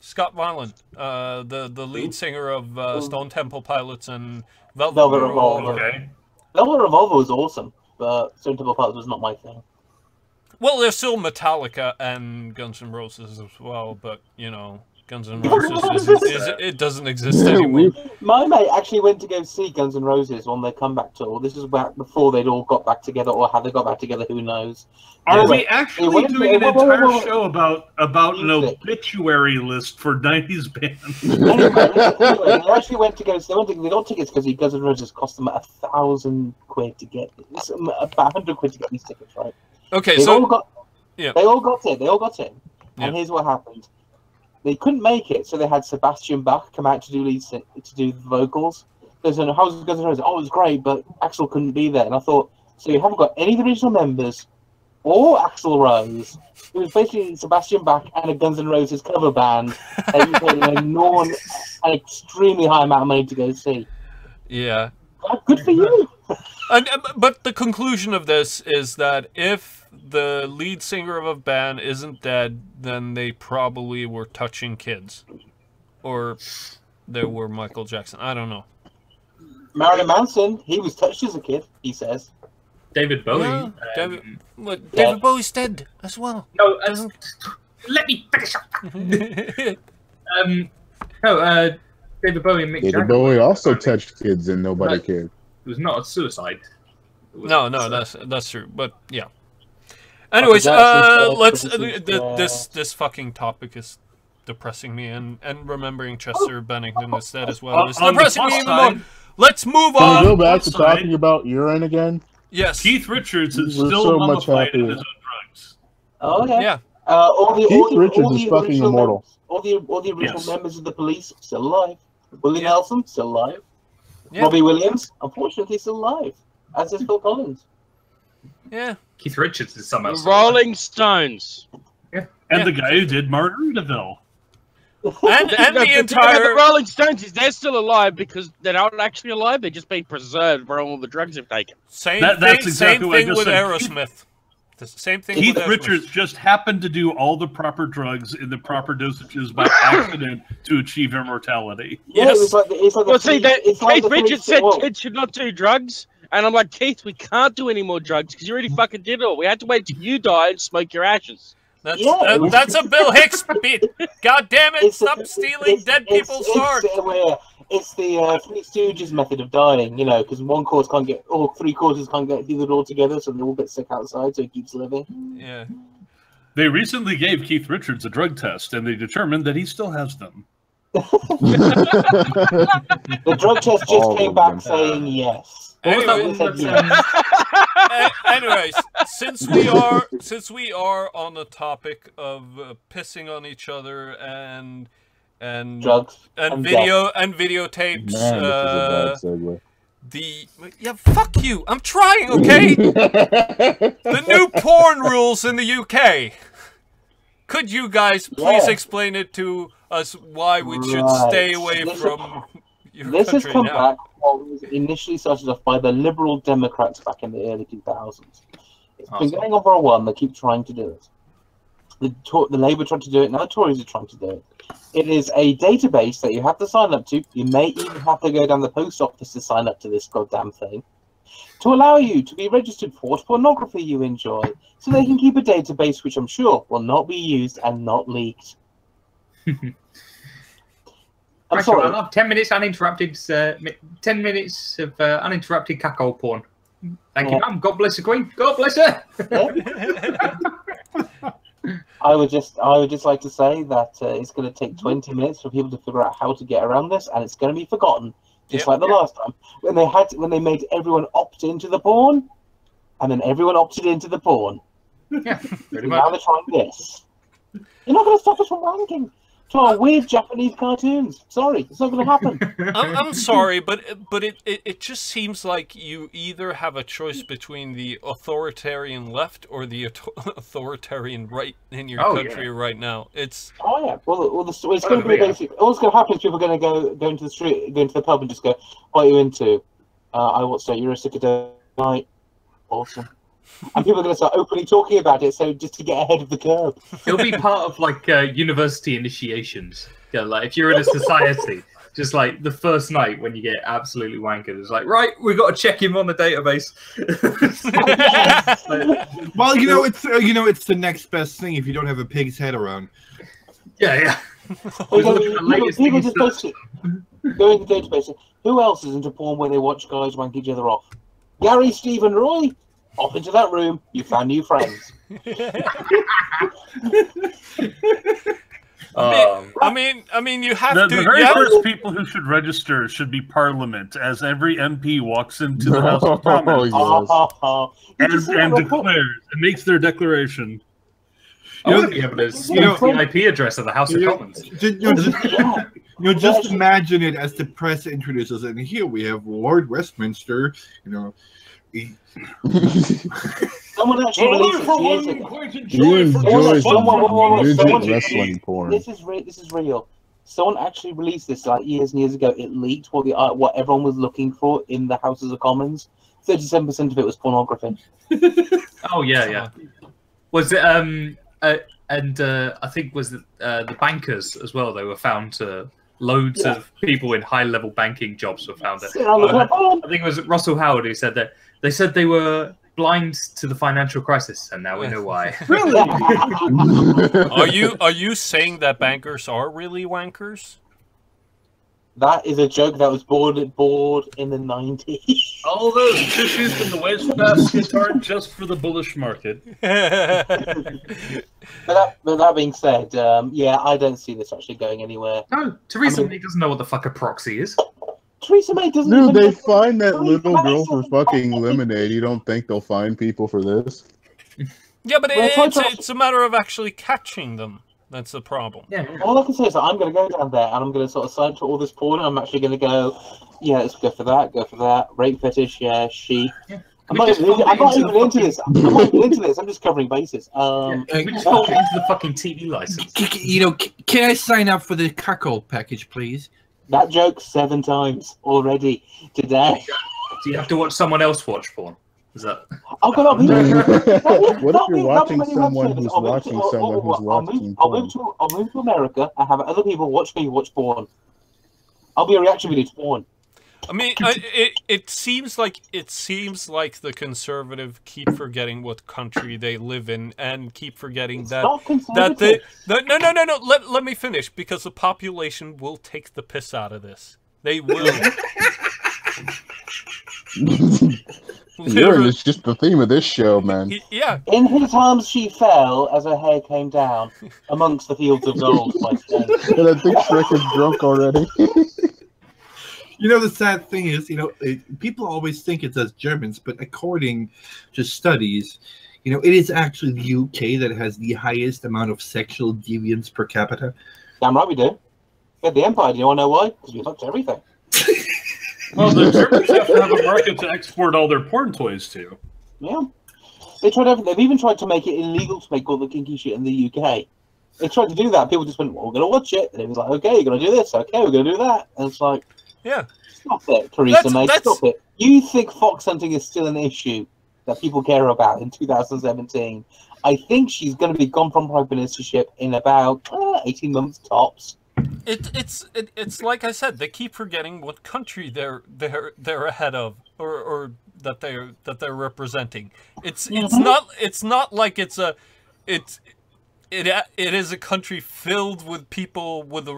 Scott Weiland, the lead singer of Stone Temple Pilots and Velvet Revolver. Okay. Velvet Revolver was awesome, but Stone Temple Pilots was not my thing. Well, there's still Metallica and Guns N' Roses as well, but, you know, Guns N' Roses, it doesn't exist anymore. My mate actually went to go see Guns N' Roses on their comeback tour. This is back before they'd all got back together, or how they got back together, who knows. Are we actually doing an entire show about an obituary list for 90s bands? Anyway, they actually went to go. They got tickets because Guns N' Roses cost them £1,000 to get. It's about £100 to get these tickets, right? Okay, They so all got it. Yeah. And here's what happened: they couldn't make it, so they had Sebastian Bach come out to do the vocals. There's an how's Guns N' Roses? Oh, it was great, but Axl couldn't be there. And I thought, so you haven't got any of the original members or Axl Rose. It was basically Sebastian Bach and a Guns N' Roses cover band, and you paid an extremely high amount of money to go see. Yeah. Good for you. But the conclusion of this is that if the lead singer of a band isn't dead, then they probably were touching kids. Or they were Michael Jackson. I don't know. Marilyn Manson, he was touched as a kid, he says. David Bowie. Yeah, David Bowie's dead as well. No, let me finish up. David Bowie and Mick Jagger. David Bowie also touched kids and nobody cared. It was not a suicide. No, that's true. But yeah. Anyways, let's. this This fucking topic is depressing me, and remembering Chester Bennington instead as well is depressing me even more. Let's move Can on. we go back to talking about urine again? Yes. Keith Richards is We're still so much mummified in happier. his own drugs. Oh yeah. Yeah. Keith Richards is fucking immortal. All the original Yes. members of the police still alive. Willie Nelson still alive. Yeah. Robbie Williams, unfortunately, still alive. As is Phil Collins. Yeah. Keith Richards is somehow. Rolling Stones. And Yeah. the guy who did Margaritaville. And the entire. The Rolling Stones is they're still alive because they're not actually alive. They're just being preserved by all the drugs they've taken. Same That's thing. exactly Same what I thing just with said. Aerosmith. The same thing. Keith with Aerosmith. Richards just happened to do all the proper drugs in the proper dosages by accident to achieve immortality. Yeah, Yes. it's like the Well, see, Keith the Richards police- said well, kids should not do drugs, and I'm like, Keith, we can't do any more drugs because you already fucking did it all. We had to wait till you die and smoke your ashes. That's a Bill Hicks bit. God damn it! Stop stealing dead people's swords. It's the Three Stooges method of dying, you know, because one corpse can't get, or three corpses can't get either all together, so they all get sick outside, so he keeps living. Yeah. They recently gave Keith Richards a drug test, and they determined that he still has them. The drug test just All came of back them. saying yes. Anyways, It said yes. anyways, since we are on the topic of pissing on each other and Drugs and death. videotapes, Man, this is a bad segue. fuck you. I'm trying, okay? The new porn rules in the UK. Could you guys please explain it to us why we should stay away from your This has country come now? back what was initially started off by the Liberal Democrats back in the early 2000s. It's been going on for a while, and they keep trying to do it. The Labour tried to do it, now the Tories are trying to do it. It is a database that you have to sign up to. You may even have to go down the post office to sign up to this goddamn thing, to allow you to be registered for what pornography you enjoy, so they can keep a database which I'm sure will not be used and not leaked. I'm Right, sorry. I'll have 10 minutes uninterrupted. 10 minutes of uninterrupted cuckold porn. Thank you, ma'am. God bless the Queen. God bless her. I would just like to say that it's going to take 20 minutes for people to figure out how to get around this, and it's going to be forgotten, just like the last time when they made everyone opt into the porn, and then everyone opted into the porn. Yeah, pretty Now much. they're trying this. You're not going to stop us from ranking to our weird Japanese cartoons. Sorry, it's not going to happen. I'm sorry, but it just seems like you either have a choice between the authoritarian left or the authoritarian right in your country right now. It's yeah. Well, it's going to be basically. All that's going to happen is people are going to go into the street, go into the pub, and just go, "What are you into?" I watched Eurosicka tonight. Awesome. And people are going to start openly talking about it, so just to get ahead of the curve. It'll be part of like university initiations. Yeah, like if you're in a society, just like the first night when you get absolutely wankered, it's like, right, we've got to check him on the database. Well, it's the next best thing if you don't have a pig's head around. Yeah. People just basically go into the database. Who else is into porn where they watch guys wank each other off? Gary, Stephen, Roy. Off into that room, you found new friends. I mean, you have to. The very first people who should register should be Parliament, as every MP walks into the House of Commons and declares and makes their declaration. I want to be able to speak the IP address of the House of Commons. Just imagine it as the press introduces, and here we have Lord Westminster. Someone actually released it years ago. Wrestling porn. This is real. Someone actually released this like years and years ago. It leaked what everyone was looking for in the Houses of Commons. 37% of it was pornography. Oh yeah. Was it and I think was the bankers as well. They were found to. Loads of people in high-level banking jobs were found. I think it was Russell Howard who said that they said they were blind to the financial crisis, and now we know why. Really? Are you saying that bankers are really wankers? That is a joke that was bored in the 90s. All those tissues in the wastebasket are just for the bullish market. But that being said, yeah, I don't see this actually going anywhere. No, Theresa May doesn't know what the fuck a proxy is. Theresa May doesn't Dude, even they know- find that Theresa little May girl for doesn't fucking fucking- lemonade. You don't think they'll find people for this? Yeah, but Well, it's a matter of actually catching them. That's the problem. Yeah. All I can say is that I'm going to go down there and I'm going to sort of sign to all this porn. And I'm actually going to go, yeah, let's go for that. Rape fetish, yeah, she. I'm not even into this. I'm not even into this. I'm just covering bases. We just fold it into the fucking TV license. Can I sign up for the cuckold package, please? That joke 7 times already today. Do you have to watch someone else watch porn? Is that? I'll go up. What if you're watching someone who's watching someone who's watching porn? I'll move to America and have other people watch me watch porn. I'll be a reaction video to porn. I mean, it seems like the conservative keep forgetting what country they live in and keep forgetting that no. Let me finish, because the population will take the piss out of this. They will. Urine is just the theme of this show, man. Yeah. In whose arms she fell as her hair came down amongst the fields of gold. My friend. And I think Shrek is drunk already. You know, the sad thing is, people always think it's us Germans, but according to studies, it is actually the UK that has the highest amount of sexual deviance per capita. Damn right we do. We had the Empire. Do you want to know why? Because we fucked everything. Well, the Germans have to have a market to export all their porn toys to. Yeah. They tried everything. They've even tried to make it illegal to make all the kinky shit in the UK. They tried to do that. People just went, well, we're going to watch it. And it was like, okay, you're going to do this. Okay, we're going to do that. And it's like, yeah. Stop it, Theresa May. Stop it. You think fox hunting is still an issue that people care about in 2017? I think she's going to be gone from prime ministership in about 18 months tops. It's like I said, they keep forgetting what country they're ahead of, or that they're representing. It's not like it is a country filled with people with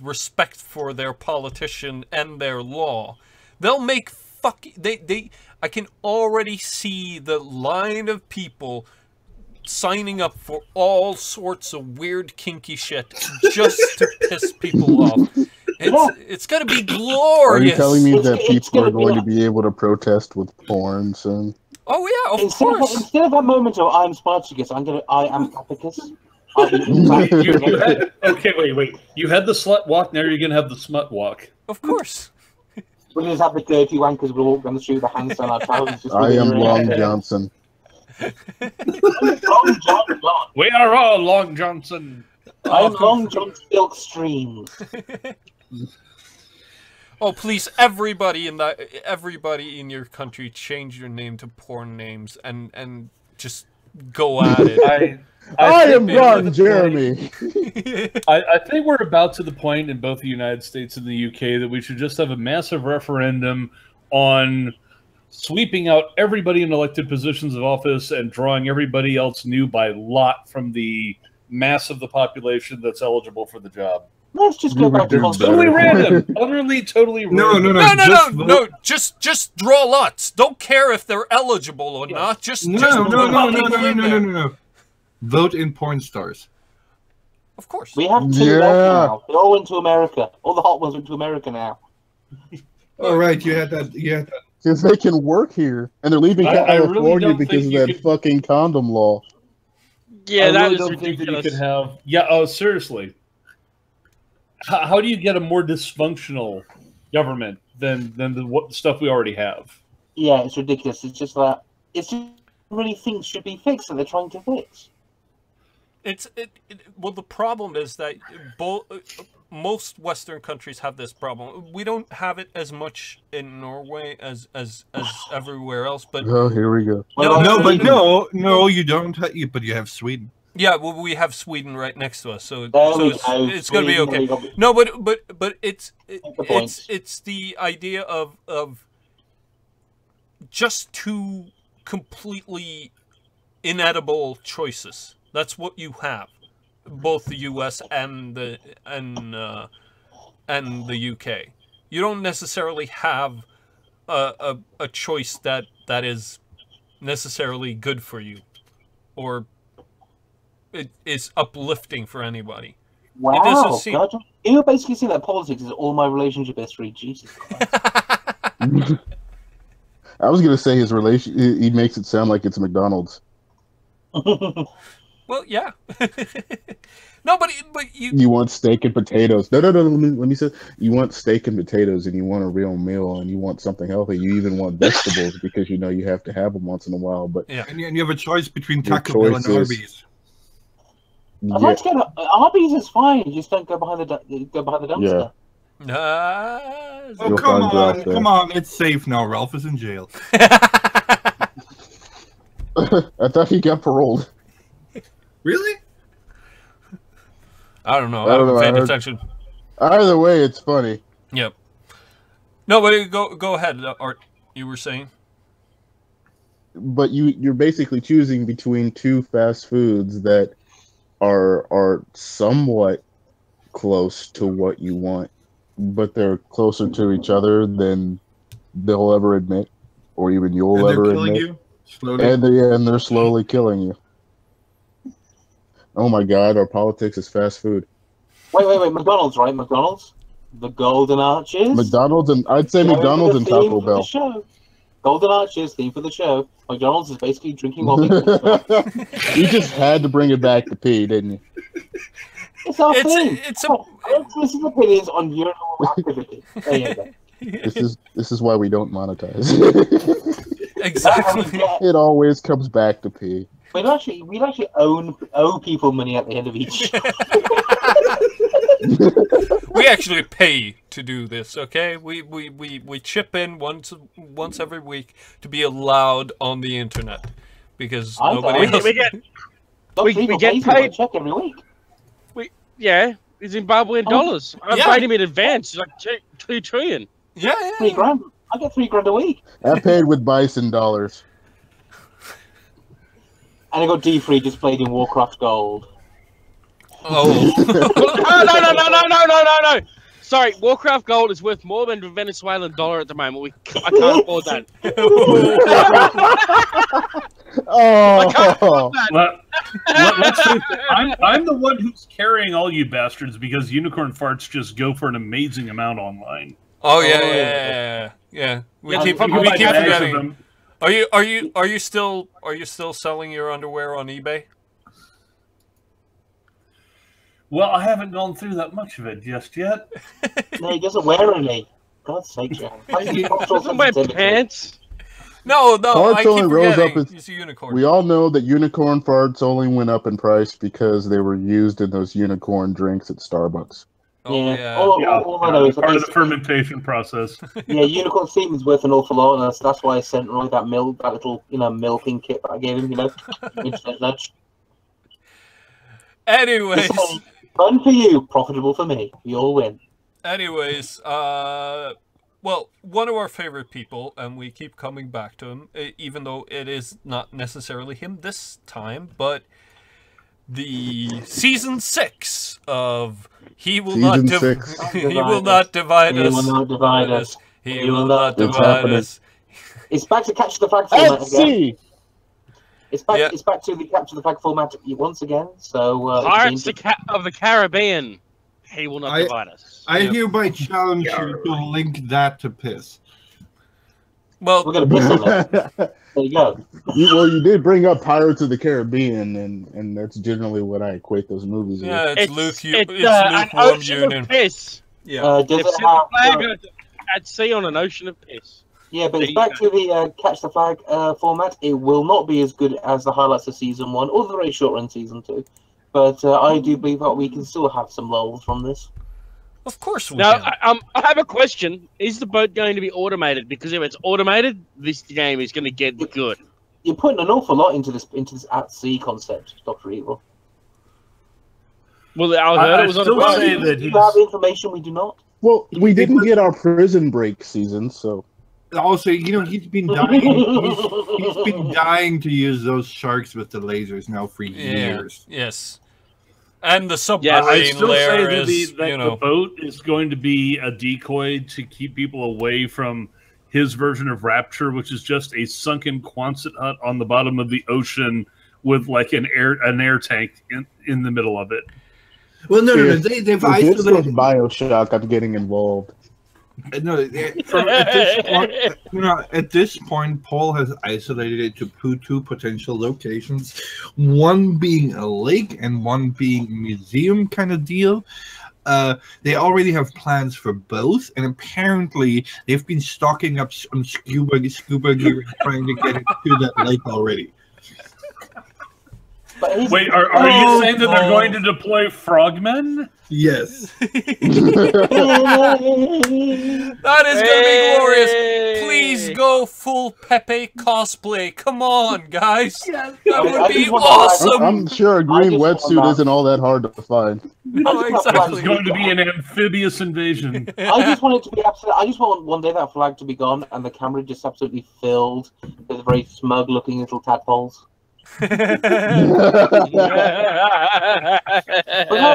respect for their politician and their law. They'll make I can already see the line of people signing up for all sorts of weird kinky shit just to piss people off. It's gonna be glorious. Are you telling me that people are going to be able to protest with porn soon? Oh yeah, of course. Instead of that moment of I'm Spartacus, I am Capicus. Okay, wait. You had the slut walk, now you're gonna have the smut walk. Of course. We'll just have the dirty wankers will walk down the street with their hands down our trousers. I am Long Johnson. Long John. We are all Long Johnson. I'm Long John Silk Streams. Oh, please, everybody in your country, change your name to porn names and just go at it. I am Ron Jeremy. I think we're about to the point in both the United States and the UK that we should just have a massive referendum on sweeping out everybody in elected positions of office and drawing everybody else new by lot from the mass of the population that's eligible for the job. Let's just go back to totally random. Totally random. No. Just draw lots. Don't care if they're eligible or not. Just No. Vote in porn stars. Of course. We have 2 left now. They all went to America. All the hot ones went to America now. All right, you had that. Because they can work here, and they're leaving California because of that fucking condom law. Yeah, that is ridiculous. Yeah. Oh, seriously. How do you get a more dysfunctional government than the stuff we already have? Yeah, it's ridiculous. It's just that really things should be fixed that they're trying to fix. Well, the problem is that most Western countries have this problem. We don't have it as much in Norway as everywhere else. But oh, here we go. No, you don't. But you have Sweden. Yeah, well, we have Sweden right next to us, so it's going to be okay. No, but it's the idea of just 2 completely inedible choices. That's what you have, both the U.S. and and the UK. You don't necessarily have a choice that is necessarily good for you, or it is uplifting for anybody. Wow, It doesn't seem... God, you're basically saying that politics is all my relationship history. Jesus Christ. I was gonna say his relation. He makes it sound like it's McDonald's. Well, yeah. No, but you... You want steak and potatoes. No. Let me say. You want steak and potatoes, and you want a real meal, and you want something healthy. You even want vegetables because you know you have to have them once in a while. But yeah, and you have a choice between Taco Bell and Arby's. I'd like to get Arby's is fine. You just don't go behind the dumpster. Yeah. Oh, come on! It's safe now. Ralph is in jail. I thought he got paroled. Really? I don't know. I haven't paid attention. Either way, it's funny. Yep. No, but go ahead, Art. You were saying. But you're basically choosing between two fast foods that are somewhat close to what you want, but they're closer to each other than they'll ever admit, or even you'll ever admit. You slowly. And they're slowly killing you. Oh my God, our politics is fast food. Wait, McDonald's, right? McDonald's? The Golden Arches? McDonald's, and I'd say McDonald's and Taco Bell. Golden Arches, theme for the show. McDonald's is basically drinking while people You just had to bring it back to pee, didn't you? It's our thing. This is opinions on urinal activity. There you go. This is why we don't monetize. Exactly. It always comes back to pee. We'd actually owe people money at the end of each show. We actually pay to do this, okay? We chip in once every week to be allowed on the internet because nobody else... we get paid. Check every week. It's Zimbabwean dollars. I paid him in advance. It's like $2 trillion. Yeah. $3,000. I get $3,000 a week. I paid with bison dollars. And I got Deefry displayed in Warcraft Gold. Oh. No. Sorry, Warcraft Gold is worth more than the Venezuelan dollar at the moment. I can't afford that. I can't afford that. Let's see. I'm the one who's carrying all you bastards because unicorn farts just go for an amazing amount online. Oh yeah. We keep forgetting them. Are you still selling your underwear on eBay? Well, I haven't gone through that much of it just yet. No, he doesn't wear any. God's sake, John. He doesn't wear pants. No, farts I keep only rose up. He's a unicorn. We all know that unicorn farts only went up in price because they were used in those unicorn drinks at Starbucks. All I know is part of the fermentation process. Yeah, unicorn semen's worth an awful lot, and that's why I sent Roy that little milking kit that I gave him. Nudge. Anyways, fun for you, profitable for me. We all win. Anyways, well, one of our favorite people, and we keep coming back to him, even though it is not necessarily him this time, but the season 6 of He Will Not Divide Us. He Will Not Divide Us. He Will Not Divide Us. It's back to Catch the Flag format again. It's back to the Capture the Flag format once again. So Pirates of the Caribbean. He Will Not Divide Us. I hereby challenge you to link that to piss. Well, we're gonna piss on that. There you go. You did bring up Pirates of the Caribbean, and that's generally what I equate those movies with. Yeah, it's lukewarm union. Piss. Yeah. Does it have flag at sea on an ocean of piss? Yeah, but it's back to the Catch the Flag format. It will not be as good as the highlights of Season 1 or the very short run Season 2. But I do believe that we can still have some lulls from this. Of course we can. Now, I have a question. Is the boat going to be automated? Because if it's automated, this game is going to get good. You're putting an awful lot into this at-sea concept, Dr. Evil. Well, I heard it was on a boat. Do you have information we do not? Well, we didn't get our Prison Break season, so... Also, he's been dying. He's been dying to use those sharks with the lasers now for years. Yes. And the I submarine still say layer that, is, the boat is going to be a decoy to keep people away from his version of Rapture, which is just a sunken Quonset hut on the bottom of the ocean with like an air tank in the middle of it. Well, no. They've isolated. This was Bioshock. I'm getting involved. No, at this point, Paul has isolated it to two potential locations, one being a lake and one being a museum kind of deal. They already have plans for both, and apparently they've been stocking up some scuba gear trying to get into that lake already. Wait, are you saying that they're going to deploy frogmen? Yes. That is going to be glorious. Please go full Pepe cosplay. Come on, guys. That would be awesome. I'm sure a green wetsuit isn't all that hard to find. No, exactly. It's going to be an amphibious invasion. I just want it to be absolute. I just want one day that flag to be gone and the camera just absolutely filled with very smug-looking little tadpoles. But that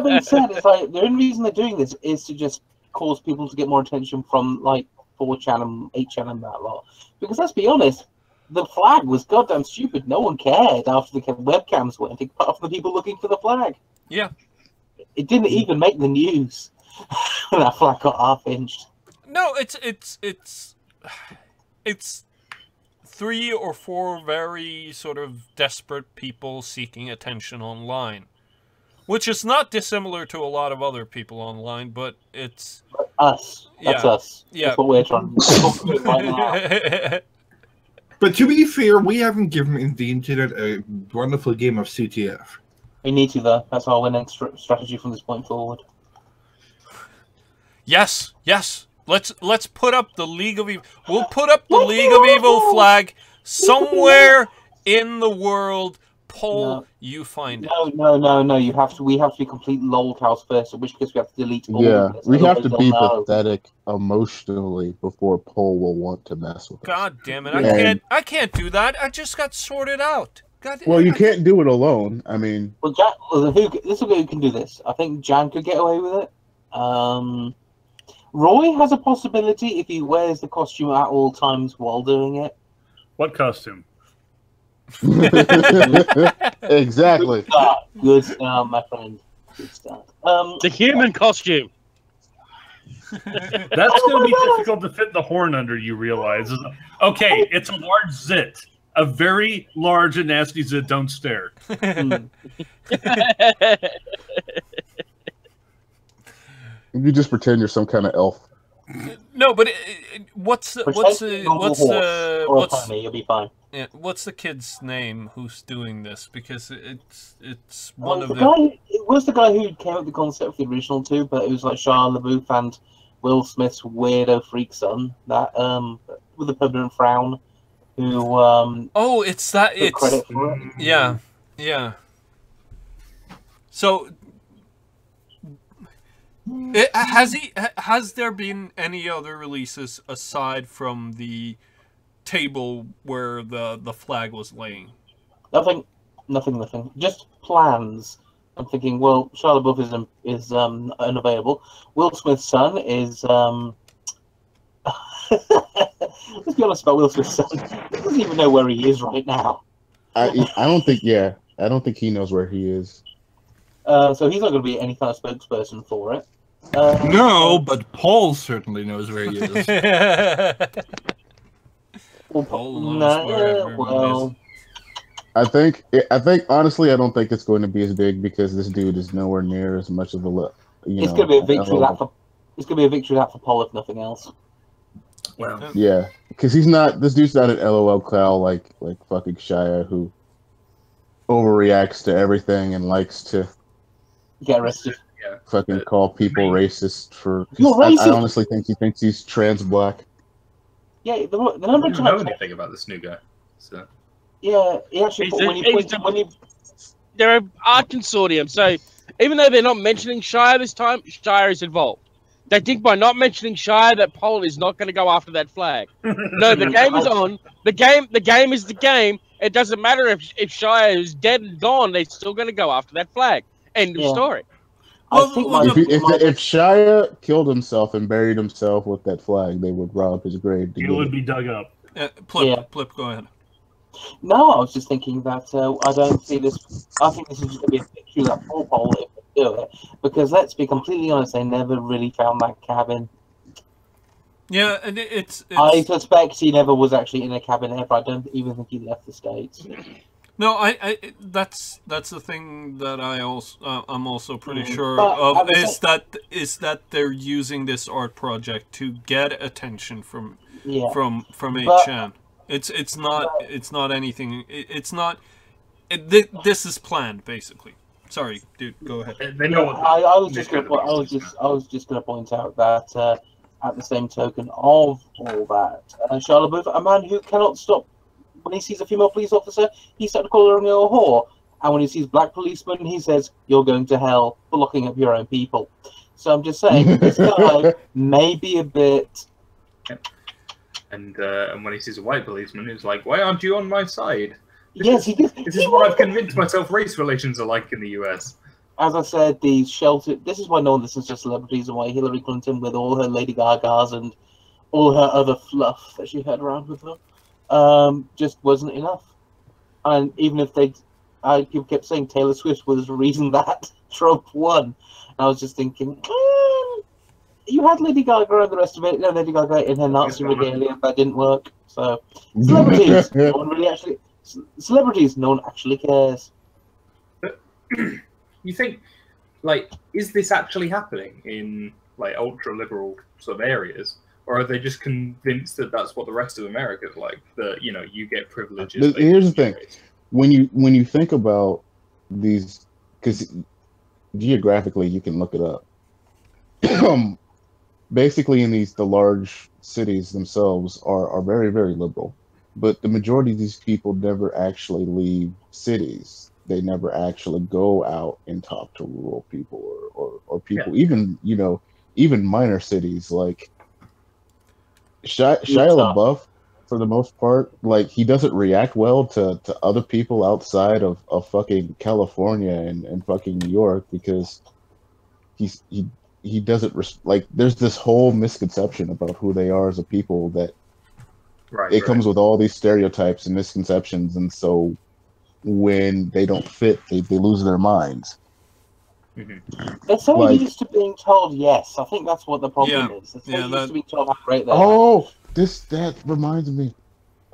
being said, it's like the only reason they're doing this is to just cause people to get more attention from like 4chan and 8chan and that lot. Because let's be honest, the flag was goddamn stupid. No one cared after the webcams went, apart from the people looking for the flag. Yeah. It didn't even make the news when that flag got half-inched. No, it's 3 or 4 very sort of desperate people seeking attention online, which is not dissimilar to a lot of other people online, but it's us. That's us. Yeah, that's what we're trying to do right now. But to be fair, we haven't given the internet a wonderful game of CTF. We need to, though. That's our winning strategy from this point forward. Yes. Let's put up the League of Evil. We'll put up the League of Evil flag somewhere in the world. Paul, you find it. No. We have to be complete lol cows first, in which case we have to delete all of this. We have to be pathetic emotionally before Paul will want to mess with us. God damn it! I can't do that. I just got sorted out. Well, you can't do it alone. I mean, well, who can do this? I think Jan could get away with it. Roy has a possibility if he wears the costume at all times while doing it. What costume? Exactly. Good start, my friend. Good start. The human costume. That's going to be difficult to fit the horn under, you realize. Okay, it's a large zit. A very large and nasty zit. Don't stare. You just pretend you're some kind of elf. No, but what's the you'll be fine. Yeah, what's the kid's name who's doing this? Because it's one of the guy. It was the guy who came up with the concept for the original two, but it was like Shia LaBeouf and Will Smith's weirdo freak son that with a permanent frown. Who oh, it's that it's credit for it. Yeah. So has there been any other releases aside from the table where the flag was laying? Nothing. Just plans. I'm thinking, well, Shia LaBeouf is unavailable. Will Smith's son is let's be honest about Will Smith's son. He doesn't even know where he is right now. I don't think he knows where he is. So he's not going to be any kind of spokesperson for it. No, but Paul certainly knows where he is. I think honestly, I don't think it's going to be as big because this dude is nowhere near as much of a It's going to be a victory lap for Paul, if nothing else. Well, yeah, because this dude's not an LOL clown like fucking Shia who overreacts to everything and likes to get arrested. Fucking call people racist for. Racist. I honestly think he thinks he's trans black. Yeah, the number of times. I don't know anything about this new guy. So. Yeah, he actually. They're an art consortium, so even though they're not mentioning Shia this time, Shia is involved. They think by not mentioning Shia that Paul is not going to go after that flag. No, the game is on. The game is the game. It doesn't matter if Shia is dead and gone. They're still going to go after that flag. End of story. Well, I think if Shia killed himself and buried himself with that flag, they would rob his grave. It would be dug up. Plip, go ahead. No, I was just thinking that I don't see this. I think this is just going to be a picture of that pole if they do it. Because let's be completely honest, they never really found that cabin. Yeah, and it's I suspect he never was actually in a cabin ever. I don't even think he left the States. No, that's the thing that I'm also pretty sure But of is that they're using this art project to get attention from 8chan. It's not anything. This is planned basically. Sorry, dude, go ahead. They know. I was just going to point out that at the same token of all that, Shia LaBeouf, a man who cannot stop. When he sees a female police officer, he starts to call her a whore. And when he sees black policemen, he says, "You're going to hell for locking up your own people." So I'm just saying, this guy may be a bit... And when he sees a white policeman, he's like, "Why aren't you on my side?" Yes, he did. This is what I've convinced myself race relations are like in the US. As I said, these sheltered... This is why no one listens to celebrities and why Hillary Clinton, with all her Lady Gagas and all her other fluff that she had around with her, just wasn't enough. And even if people kept saying Taylor Swift was the reason that Trump won. And I was just thinking, you had Lady Gaga and the rest of it. No, Lady Gaga in her Nazi regalia, that didn't work. So celebrities, no one actually cares. But you think, like, is this actually happening in like ultra liberal sort of areas? Or are they just convinced that that's what the rest of America's like? That, you know, you get privileges. Here's the thing: when you think about these, because geographically you can look it up. Basically, in the large cities themselves are very, very liberal, but the majority of these people never actually leave cities. They never actually go out and talk to rural people or people, even even minor cities like. Shia LaBeouf, for the most part, like, he doesn't react well to other people outside of fucking California and fucking New York because he doesn't like. There's this whole misconception about who they are as a people that it comes with all these stereotypes and misconceptions, and so when they don't fit, they lose their minds. They're so used to being told yes. I think that's what the problem is. They're so used to being told how great they are. Oh, that reminds me.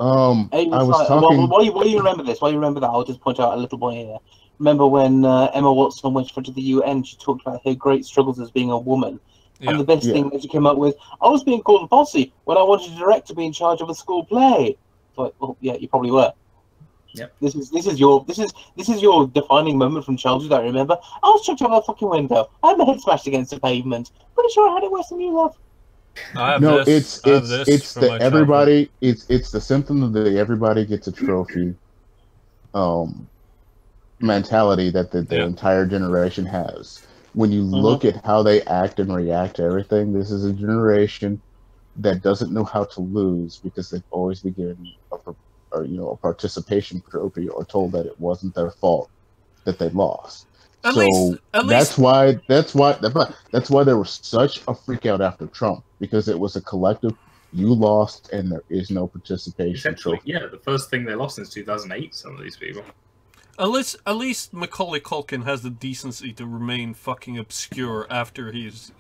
I was talking. While you remember this, while you remember that, I'll just point out a little point here. Remember when Emma Watson went to the UN? She talked about her great struggles as being a woman, and the best thing that she came up with, I was being called a bossy when I wanted a director to be in charge of a school play. So, well, yeah, you probably were. Yep. This is your defining moment from childhood. I remember. I was chucked out of the fucking window. I had my head smashed against the pavement. Pretty sure I had it worse than you, love. It's the everybody. It's the symptom of the everybody gets a trophy mentality that the entire generation has. When you look at how they act and react to everything, this is a generation that doesn't know how to lose because they've always been given a participation trophy or told that it wasn't their fault that they lost. That's why there was such a freak out after Trump, because it was a collective. You lost, and there is no participation. Essentially, the first thing they lost since 2008. Some of these people. At least Macaulay Culkin has the decency to remain fucking obscure after his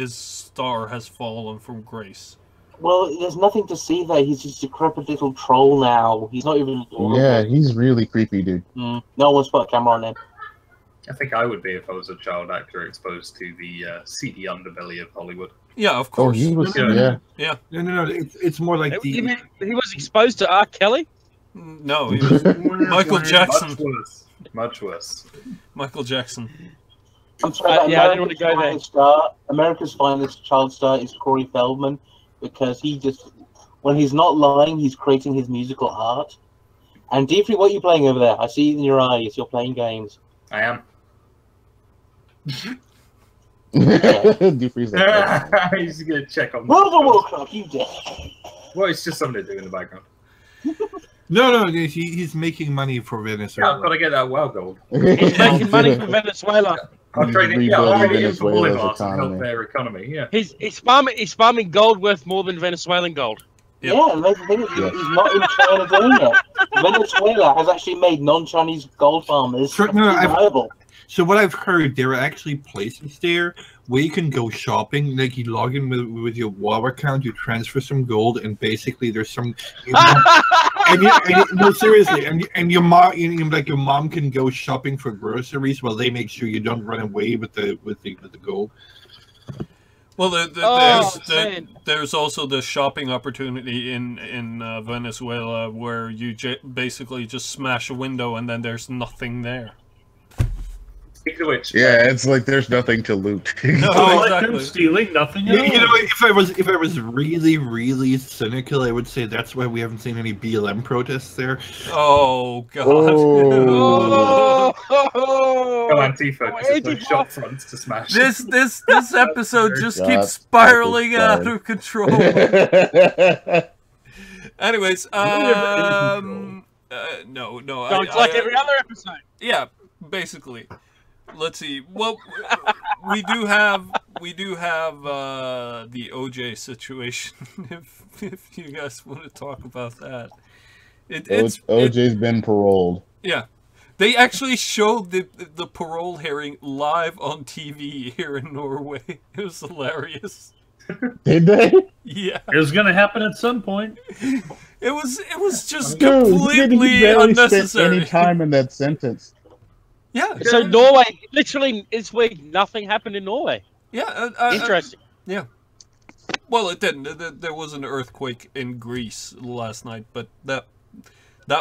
star has fallen from grace. Well, there's nothing to see there. He's just a decrepit little troll now. He's not even adorable. Yeah, he's really creepy, dude. No one's put a camera on him. I think I would be if I was a child actor exposed to the seedy underbelly of Hollywood. Yeah, of course. Oh, he was, No. It's more like You mean he was exposed to R. Kelly? No, he was Michael Jackson. Much worse. Michael Jackson. I'm sorry, I didn't want to go there. America's finest child star is Corey Feldman, because when he's not lying, he's creating his musical art. And Deefry, what are you playing over there? I see it in your eyes. You're playing games. I am. Deefry's like, he's gonna check on. World of Warcraft, you did. Well, it's just something to do in the background. No, he's making money for Yeah, Venezuela. I've got to get that WoW gold. He's making money for Venezuela. I'm trading. Yeah, rebuilding I'm trading in for Venezuela's bolivars and help economy. their economy. Yeah. He's farming gold worth more than Venezuelan gold. Yep. Yeah, and the thing is, Yes. he's not in China doing it. Venezuela has actually made non-Chinese gold farmers viable. So what I've heard, there are actually places there where you can go shopping. Like you log in with your WoW account, you transfer some gold, and basically there's some. No, seriously, and your mom, like your mom can go shopping for groceries while they make sure you don't run away with the gold. Well, there's also the shopping opportunity in Venezuela where you basically just smash a window and then there's nothing there. Speaking of which, Yeah, it's like there's nothing to loot. No, Like them exactly. stealing nothing You else. know, if I was really cynical, I would say that's why we haven't seen any BLM protests there. Oh God! Oh. go Antifa, because there's no shop fronts to smash. This episode just God, keeps spiraling fucking out sorry. of control. Anyways, no. Sounds like every other episode. Yeah, basically. Let's see. Well, we do have the OJ situation. If you guys want to talk about that, OJ's been paroled. yeah. They actually showed the parole hearing live on TV here in Norway. It was hilarious. Did they? Yeah, It was going to happen at some point. it was just Dude, he completely barely spent unnecessary. any time in that sentence. Yeah, So Norway, literally this week, nothing happened in Norway. yeah. Interesting. Yeah. Well, it didn't. There was an earthquake in Greece last night, but that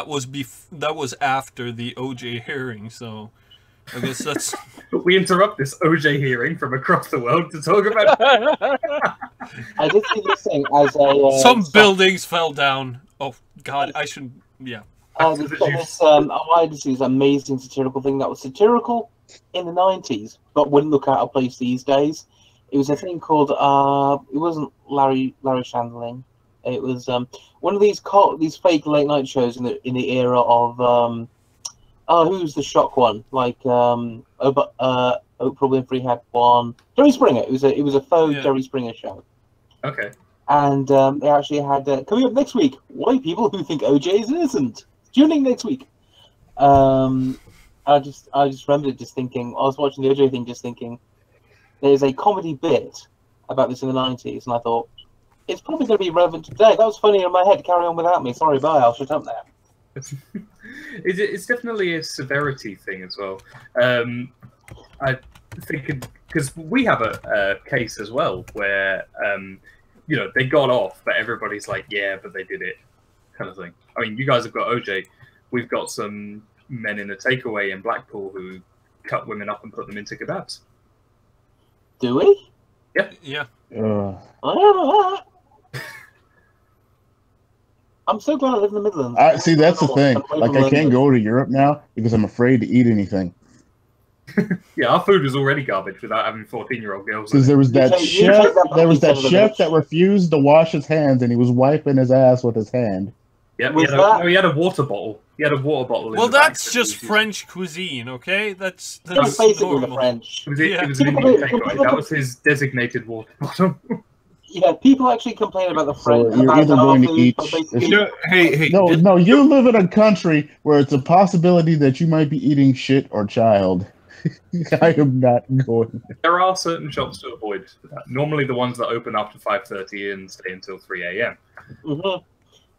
was after the OJ hearing. So I guess that's. But we interrupt this OJ hearing from across the world to talk about. I did see this thing as a Some buildings fell down. Oh God, I should. Yeah. I did see this amazing satirical thing that was satirical in the 90s, but wouldn't look out of place these days. It was a thing called it wasn't Larry Shandling. It was one of these fake late night shows in the era of who's the shock one? Like Oprah Winfrey had one. Jerry Springer. It was a faux Jerry Springer show. Okay. And they actually had coming up next week. White people who think OJ is innocent. Tune in next week. I just remembered just thinking. I was watching the OJ thing, just thinking. There's a comedy bit about this in the 90s, and I thought it's probably going to be relevant today. That was funny in my head. Carry on without me. Sorry, bye. I'll shut up now. It's definitely a severity thing as well. I think because we have a case as well where they got off, but everybody's like, yeah, but they did it, kind of thing. I mean, you guys have got OJ. We've got some men in a takeaway in Blackpool who cut women up and put them into kebabs. Do we? Yeah. I'm so glad I live in the Midlands. See, that's the thing. Like, I can't go to Europe now because I'm afraid to eat anything. Yeah, our food was already garbage without having 14-year-old girls. Because there was that chef. There was that chef that bitch. refused to wash his hands, and he was wiping his ass with his hand. Yeah, Was he had a water bottle. He had a water bottle. Well, in the that's back just that he French cuisine, okay? That's That's basically the normal. French. used. Yeah. It was an Indian takeaway. That was his designated water bottle. Yeah, people actually complain about the French. So you're about either our going to food, eat. but basically- You know, hey, No, you live in a country where it's a possibility that you might be eating shit or child. I am not going. There are certain shops to avoid that. Normally, the ones that open after 5:30 and stay until 3 a.m. Mhm.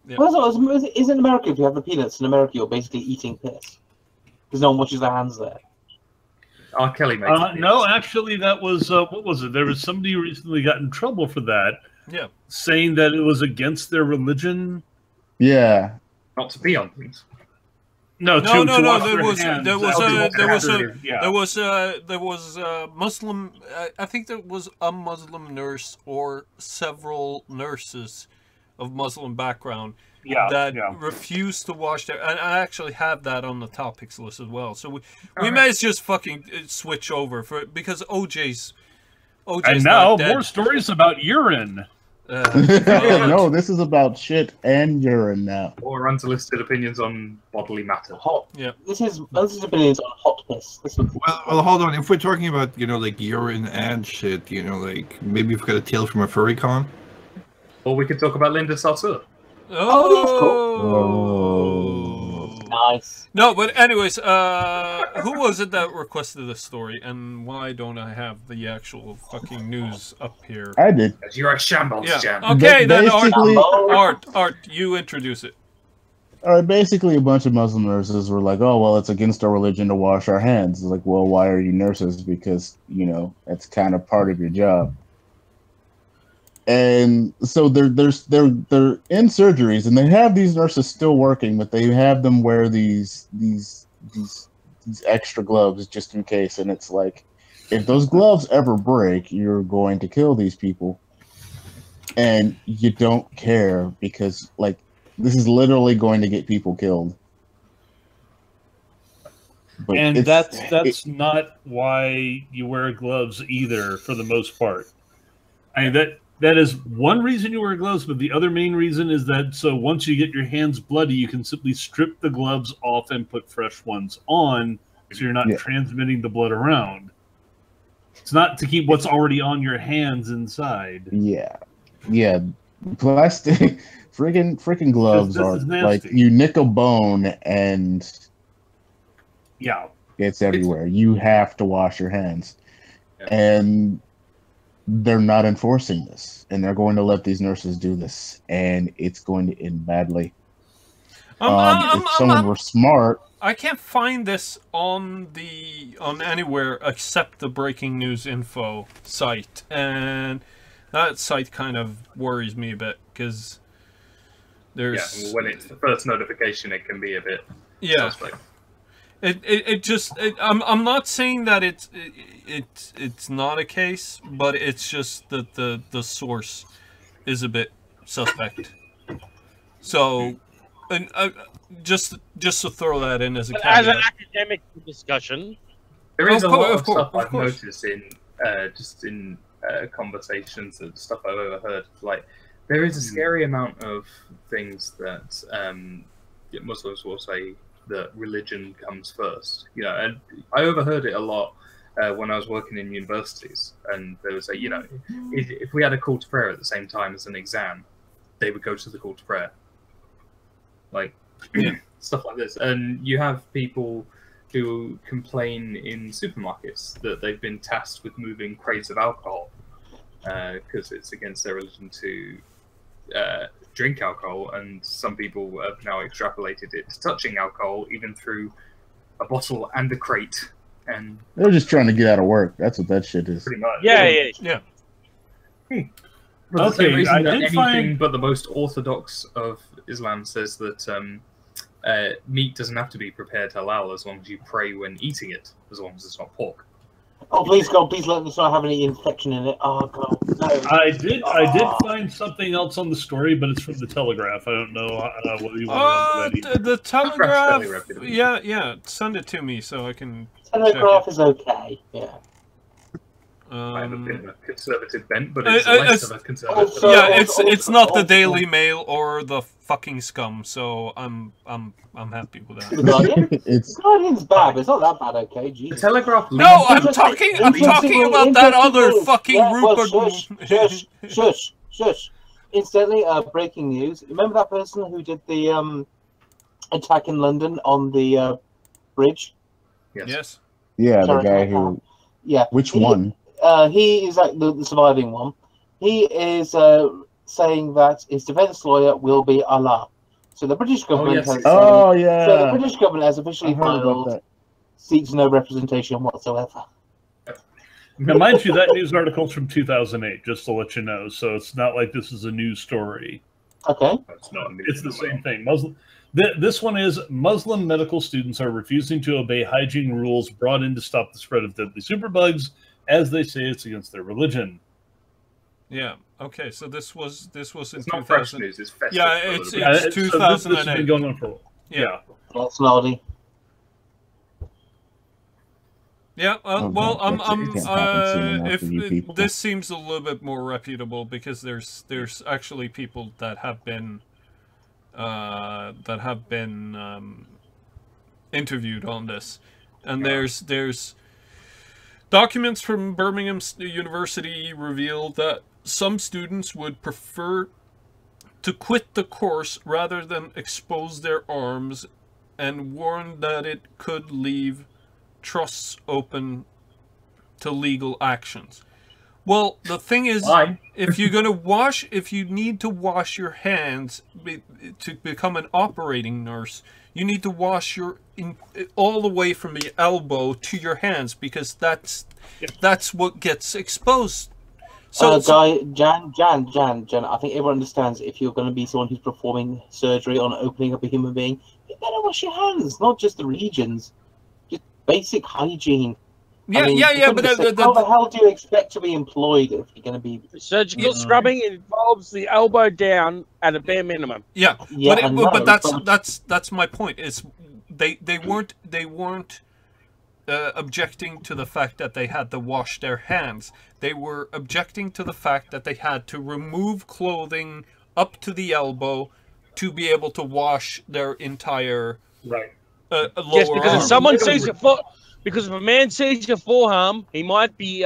Yeah. Well, is in America, if you have the peanuts in America, you're basically eating piss. Because no one washes their hands there. R. Kelly makes it. No, actually, that was what was it? There was somebody who recently got in trouble for that, Yeah. saying that it was against their religion. Yeah. Not to pee on things. No, No. wash There their was hands there was after- there was a Muslim. I think there was a Muslim nurse or several nurses of Muslim background that refused to wash their. And I actually have that on the topics list as well. So we may just fucking switch over because OJ's And now not dead. more stories about urine. No, this is about shit and urine now. Or unsolicited opinions on bodily matter. Hot. Yeah. This is opinions on hot piss. Well, hold on. If we're talking about, like urine and shit, like maybe we've got a tale from a furry con. Or we could talk about Linda Sarsour. Oh, that's cool. Nice. No, but anyways, who was it that requested this story, and why don't I have the actual fucking news up here? I did. You're a shambles, Jam. Okay, then Basically- Art, you introduce it. All right, basically, a bunch of Muslim nurses were like, "Oh, well, it's against our religion to wash our hands." It's like, well, why are you nurses? Because that's kind of part of your job. And so they're in surgeries, and they have these nurses still working, but they have them wear these extra gloves just in case. And it's like, if those gloves ever break, you're going to kill these people, and you don't care because this is literally going to get people killed. But and that's not why you wear gloves either, for the most part. I mean, that is one reason you wear gloves, but the other main reason is that so once you get your hands bloody, you can simply strip the gloves off and put fresh ones on, so you're not transmitting the blood around. It's not to keep what's already on your hands inside. Yeah. Plastic, freaking gloves are like you nick a bone and it's everywhere. You have to wash your hands, and they're not enforcing this, and they're going to let these nurses do this, and it's going to end badly. If someone were smart, I can't find this on anywhere except the breaking news info site, and that site kind of worries me a bit because there's when it's the first notification, it can be a bit suspect. I'm not saying that it's not a case, but it's just that the source is a bit suspect. So, and just to throw that in as a caveat. As an academic discussion, there is a lot of stuff I've noticed in conversations and stuff I've overheard. Like, there is a scary amount of things that Muslims will say that religion comes first, and I overheard it a lot when I was working in universities, and they would say, if we had a call to prayer at the same time as an exam, they would go to the call to prayer, stuff like this. And you have people who complain in supermarkets that they've been tasked with moving crates of alcohol because it's against their religion to drink alcohol, and some people have now extrapolated it to touching alcohol even through a bottle and a crate, and they're just trying to get out of work. That's what that shit is. Pretty much. Yeah. For the same reason that anything but the most orthodox of Islam says that meat doesn't have to be prepared halal as long as you pray when eating it, as long as it's not pork. Oh, please, God, please let this not have any infection in it. Oh, God, no. I did find something else on the story, but it's from the Telegraph. I don't know whether you want to know that. The Telegraph, yeah, send it to me so I can Telegraph is okay, yeah. I have a bit of a conservative bent, but it's less of a conservative. It's not the Daily Mail or the fucking Scum, so I'm happy with that. The Guardian's bad, but it's not that bad, okay? Jesus. The Telegraph. No, I'm talking about that other fucking Rupert. Shush. Incidentally, breaking news. Remember that person who did the attack in London on the bridge? Yes. Yeah, the guy who. Yeah. Which one? He is like the surviving one. He is saying that his defense lawyer will be Allah. So the British government has So the British government has officially filed seeks no representation whatsoever. Now, mind you, that news article's from 2008, just to let you know. So it's not like this is a news story. Okay. It's the same thing. This one is Muslim medical students are refusing to obey hygiene rules brought in to stop the spread of deadly superbugs, as they say it's against their religion. Yeah. Okay. So this was in 2000. Fresh news. It's festive. Yeah, it's 2008. So this has been going on for a while. Yeah. That's naughty. Yeah, well, if this seems a little bit more reputable because there's actually people that have been interviewed on this, and there's documents from Birmingham University reveal that some students would prefer to quit the course rather than expose their arms, and warn that it could leave trusts open to legal actions. Well, the thing is, if you're going to if you need to wash your hands to become an operating nurse, you need to wash all the way from the elbow to your hands, because that's what gets exposed. So, Jan, I think everyone understands if you're going to be someone who's performing surgery on opening up a human being, you better wash your hands, not just the regions. Just basic hygiene. Yeah, but how the hell do you expect to be employed if you're going to be... Surgical scrubbing involves the elbow down at a bare minimum. Yeah, but that's my point. Is they weren't objecting to the fact that they had to wash their hands. They were objecting to the fact that they had to remove clothing up to the elbow to be able to wash their entire lower yes, because arm. if someone sees your foot, because if a man sees your forearm, he might be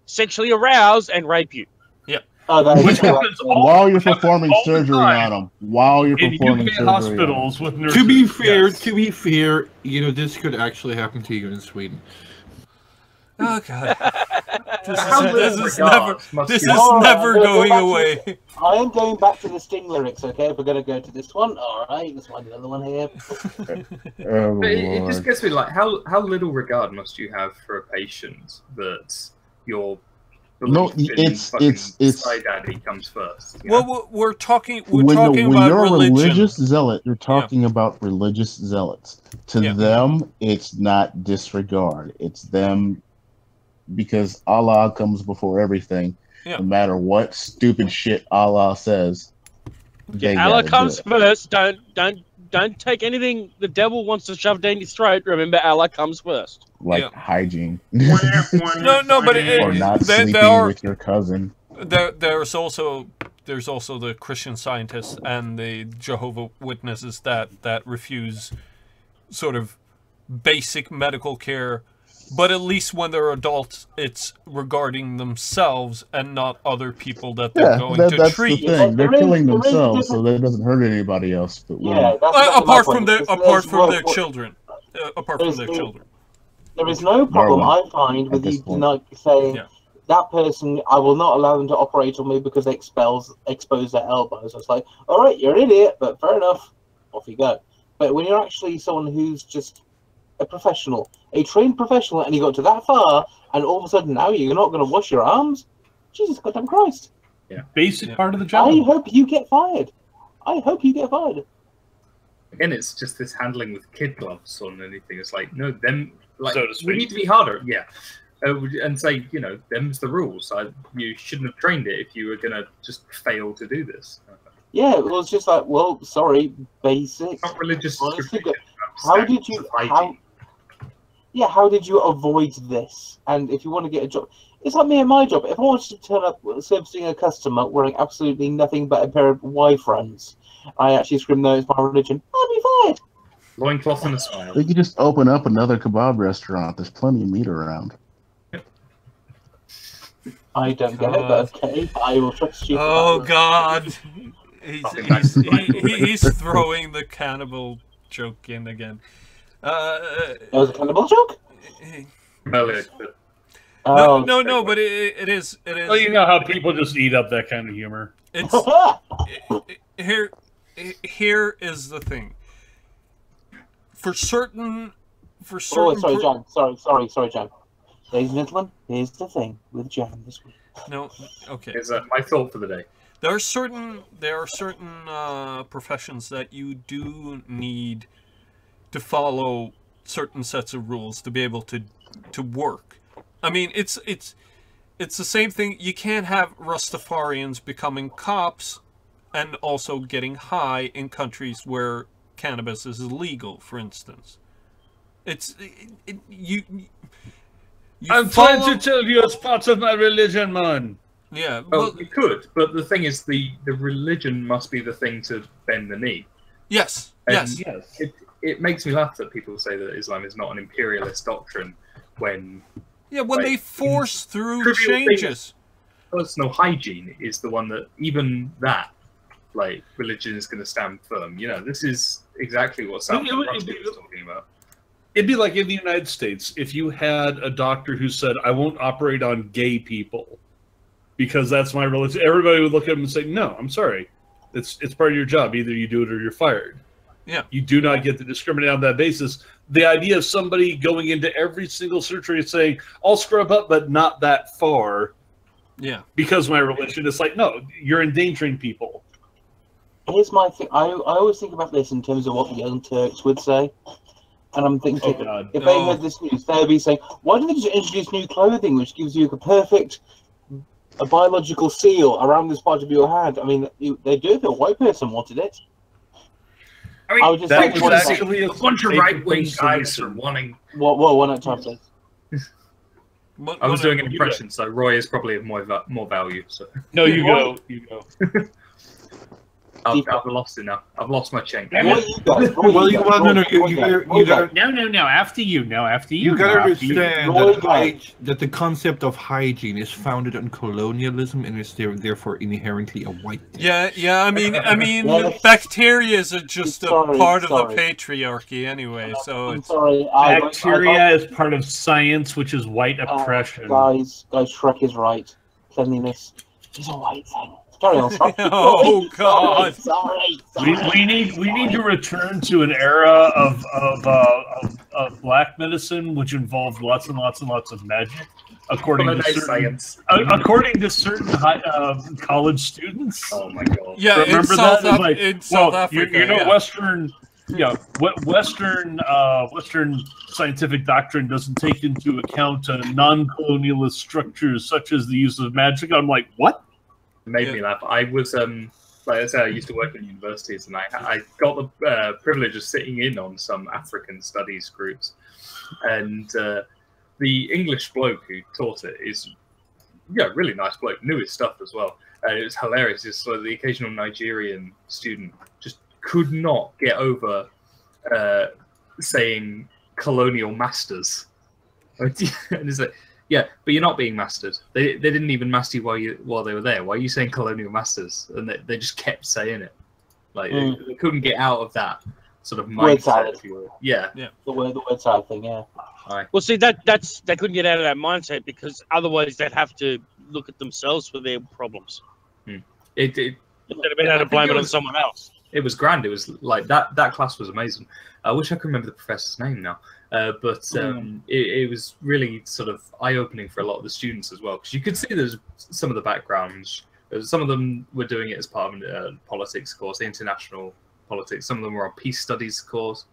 sexually aroused and rape you. Yeah. While you're performing surgery on them. While you're performing surgery hospitals with nurses. To be fair, you know, this could actually happen to you in Sweden. Oh God, this is never going away. I am going back to the Sting lyrics. Okay, if we're going to go to this one, all right. Let's find another one here. It just gets me like, how little regard must you have for a patient that you're... No, it's Sky Daddy comes first. Well, we're talking when about you're religion. A religious zealot, you're talking about religious zealots. To them, it's not disregard. It's them, because Allah comes before everything. No matter what stupid shit Allah says, Allah comes first. Don't take anything the devil wants to shove down your throat. Remember, Allah comes first. Like hygiene. no, but or not sleeping with your cousin. There's also the Christian Scientists and the Jehovah's Witnesses that refuse sort of basic medical care, but at least when they're adults, it's regarding themselves and not other people that they're going to treat. That's the thing. They're killing themselves, so that doesn't hurt anybody else. But apart from their children. Apart from their children. There is no problem, I find, with you saying that person, I will not allow them to operate on me because they expose their elbows. It's like, all right, you're an idiot, but fair enough, off you go. But when you're actually someone who's just a professional, a trained professional, and you got to that far, and all of a sudden now you're not going to wash your arms, Jesus goddamn Christ! Yeah, basic part of the job. I hope you get fired. Again, it's just this handling with kid gloves on anything. It's like, no, them. Like, so to speak. We need to be harder, and say, you know, them's the rules. You shouldn't have trained it if you were going to just fail to do this. Yeah, well, it's just like, well, sorry, basics. Not religious. How did you avoid this? And if you want to get a job, it's like me and my job. If I wanted to turn up servicing a customer wearing absolutely nothing but a pair of Y-friends, I actually scream, no, it's my religion, I'll be fired. Loincloth and a smile. They could just open up another kebab restaurant. There's plenty of meat around. I don't get it, but okay, I will trust you. Oh God, he's throwing the cannibal joke in again. That was a cannibal joke? No, but it is. Well, you know how people just eat up that kind of humor. It's here is the thing. For certain. Oh, sorry, John. Sorry, John. Ladies and gentlemen, here's the thing with John this week. No, okay. Is that my thought for the day? There are certain professions that you do need to follow certain sets of rules to be able to work. I mean, it's the same thing. You can't have Rastafarians becoming cops and also getting high in countries where cannabis is illegal, for instance. I'm trying to tell you it's part of my religion, man. Yeah, well, it could, but the thing is, the religion must be the thing to bend the knee. Yes, and yes. It makes me laugh that people say that Islam is not an imperialist doctrine when... Yeah, when they force through changes. Personal hygiene is the one that, even that, like, religion is going to stand firm. You know, this is exactly what Salman Rushdie was talking about. It'd be like in the United States, if you had a doctor who said, I won't operate on gay people because that's my religion, everybody would look at him and say, no, I'm sorry. It's part of your job. Either you do it or you're fired. Yeah. You do not get to discriminate on that basis. The idea of somebody going into every single surgery and saying, I'll scrub up, but not that far. Yeah. Because of my religion, it's like, no, you're endangering people. Here's my thing. I always think about this in terms of what the Young Turks would say. And I'm thinking, if they heard this news, they'd be saying, why don't they just introduce new clothing which gives you a biological seal around this part of your hand? I mean, they do if a white person wanted it. I mean, I would just actually a bunch of right-wing guys are wanting... One at a time, please. I was doing an impression, so Roy is probably of more value. So. No, you go. You go. I've lost it now. I've lost my chain. No. After you. You gotta understand that the concept of hygiene is founded on colonialism and is therefore inherently a white thing. Yeah. I mean, bacteria are just a part of the patriarchy anyway. So I'm sorry. Bacteria is part of science, which is white oppression. Guys, Shrek is right. Cleanliness is a white thing. Carry on, sorry. Oh God! Sorry. We need to return to an era of black medicine, which involved lots and lots and lots of magic, according to certain college students. Oh my God! Yeah, remember in South Africa. Western scientific doctrine doesn't take into account non-colonialist structures such as the use of magic. I'm like, what? Made me laugh. I was like I said, I used to work in universities, and I got the privilege of sitting in on some African studies groups, and the English bloke who taught it is really nice bloke, knew his stuff as well. It was hilarious. Just so the occasional Nigerian student just could not get over saying colonial masters, and it's like, yeah, but you're not being mastered. They didn't even master you while they were there. Why are you saying colonial masters? And they just kept saying it. Like they couldn't get out of that sort of mindset. If you will. Yeah. The word salad thing. Yeah. Well, see, they couldn't get out of that mindset because otherwise they'd have to look at themselves for their problems. They'd have been able to blame it on someone else. It was grand. It was like that class was amazing. I wish I could remember the professor's name now. But it was really sort of eye-opening for a lot of the students as well, because you could see there's some of the backgrounds. Some of them were doing it as part of a politics course, international politics. Some of them were on peace studies course.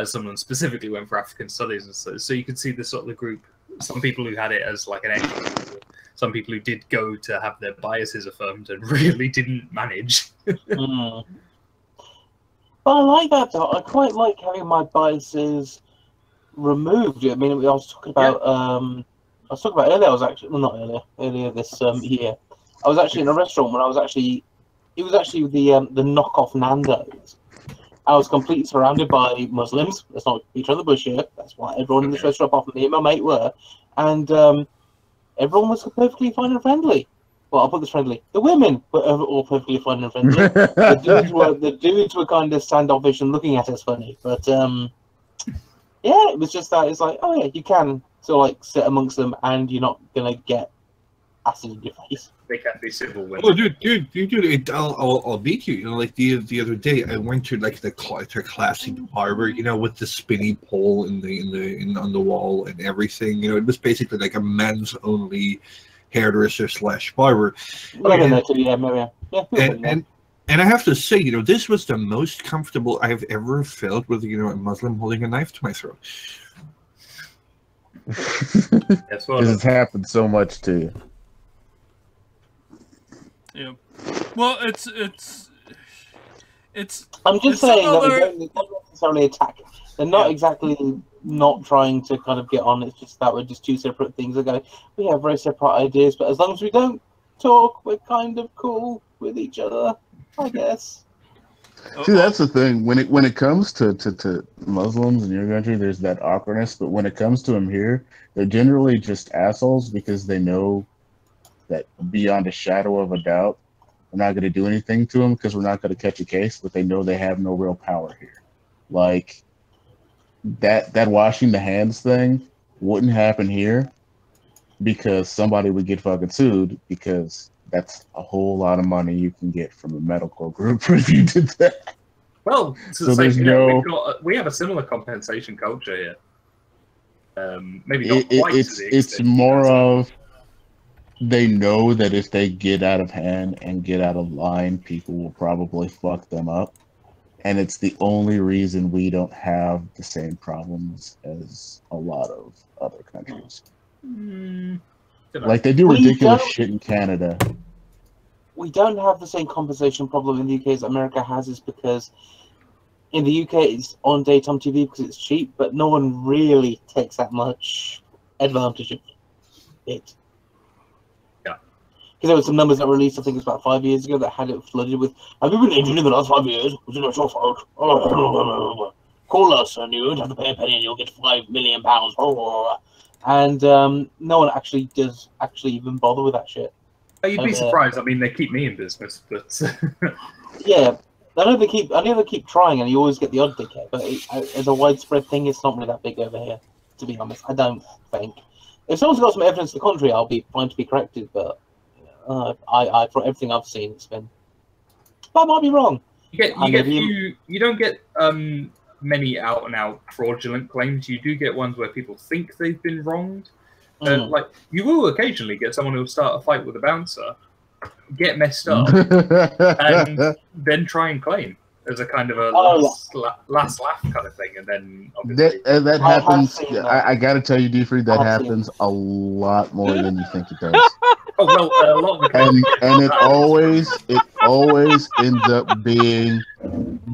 Some of them specifically went for African studies. And so you could see the sort of the group. Some people who had it as like an extra. Some people who did go to have their biases affirmed and really didn't manage. But I like that though. I quite like having my biases removed. I mean, I was talking about earlier. I was actually, well, not earlier this year. I was actually in a restaurant where it was actually the knockoff Nando's. I was completely surrounded by Muslims. Let's not beat around the bush here. That's why everyone in this restaurant, apart from me and my mate, were, and everyone was perfectly fine and friendly. Well, I'll put this friendly. The women were all perfectly fine and friendly. The dudes were kind of standoffish and looking at us funny, but yeah, it was just that. It's like, oh yeah, you can sort of like sit amongst them, and you're not gonna get acid in your face. They can't be civil women. Oh, dude! I'll beat you. You know, like the other day, I went to like the classic barber. You know, with the spinny pole on the wall and everything. You know, it was basically like a men's only hairdresser / barber. And I have to say, you know, this was the most comfortable I've ever felt with, you know, a Muslim holding a knife to my throat. Because it's happened so much to you. Yeah. Well, it's. I'm just saying that we don't necessarily attack They're not exactly not trying to kind of get on. It's just that we're just two separate things that go, we have very separate ideas, but as long as we don't talk, we're kind of cool with each other, I guess. See, that's the thing. When it comes to Muslims in your country, there's that awkwardness. But when it comes to them here, they're generally just assholes because they know that beyond a shadow of a doubt, we're not going to do anything to them because we're not going to catch a case. But they know they have no real power here. Like that washing the hands thing wouldn't happen here because somebody would get fucking sued because that's a whole lot of money you can get from a medical group if you did that. Well, so there's we have a similar compensation culture here. Maybe not quite to the extent. It's more of they know that if they get out of hand and get out of line, people will probably fuck them up. And it's the only reason we don't have the same problems as a lot of other countries. Like, they do ridiculous shit in Canada. We don't have the same compensation problem in the UK as America has, is because in the UK it's on daytime TV because it's cheap, but no one really takes that much advantage of it. Because there were some numbers that were released, I think it was about 5 years ago, that had it flooded with, have you been injured in the last 5 years? Was it not your fault? Call us and you won't have to pay a penny and you'll get £5 million. And no one actually does even bother with that shit. You'd be surprised. I mean, they keep me in business, but... Yeah, I know they keep trying and you always get the odd dickhead, but as a widespread thing, it's not really that big over here, to be honest. I don't think. If someone's got some evidence to the contrary, I'll be fine to be corrected, but... I for everything I've seen, it's been. But I might be wrong. You don't get many out and out fraudulent claims. You do get ones where people think they've been wronged. Like you will occasionally get someone who'll start a fight with a bouncer, get messed up, and then try and claim as a kind of a last laugh kind of thing, and then obviously that happens. I got to tell you, Deefry, that happens a lot more than you think it does. Oh well, a lot of the and it always ends up being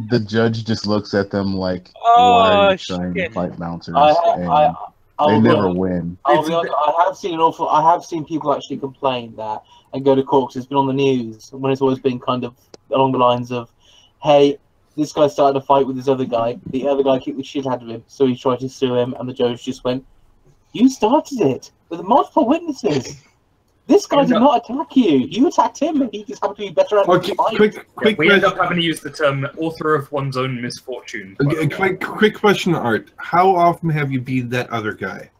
the judge just looks at them like, why are you trying to fight bouncers? They never win. I'll be honest, I have seen people actually complain that and go to court. It's been on the news when it's always been kind of along the lines of, hey, this guy started a fight with this other guy. The other guy kicked the shit out of him, so he tried to sue him, and the judge just went, you started it with multiple witnesses. This guy did not attack you. You attacked him, and he just happened to be better at the fight. We end up having to use the term author of one's own misfortune. Quick question, Art. How often have you been that other guy?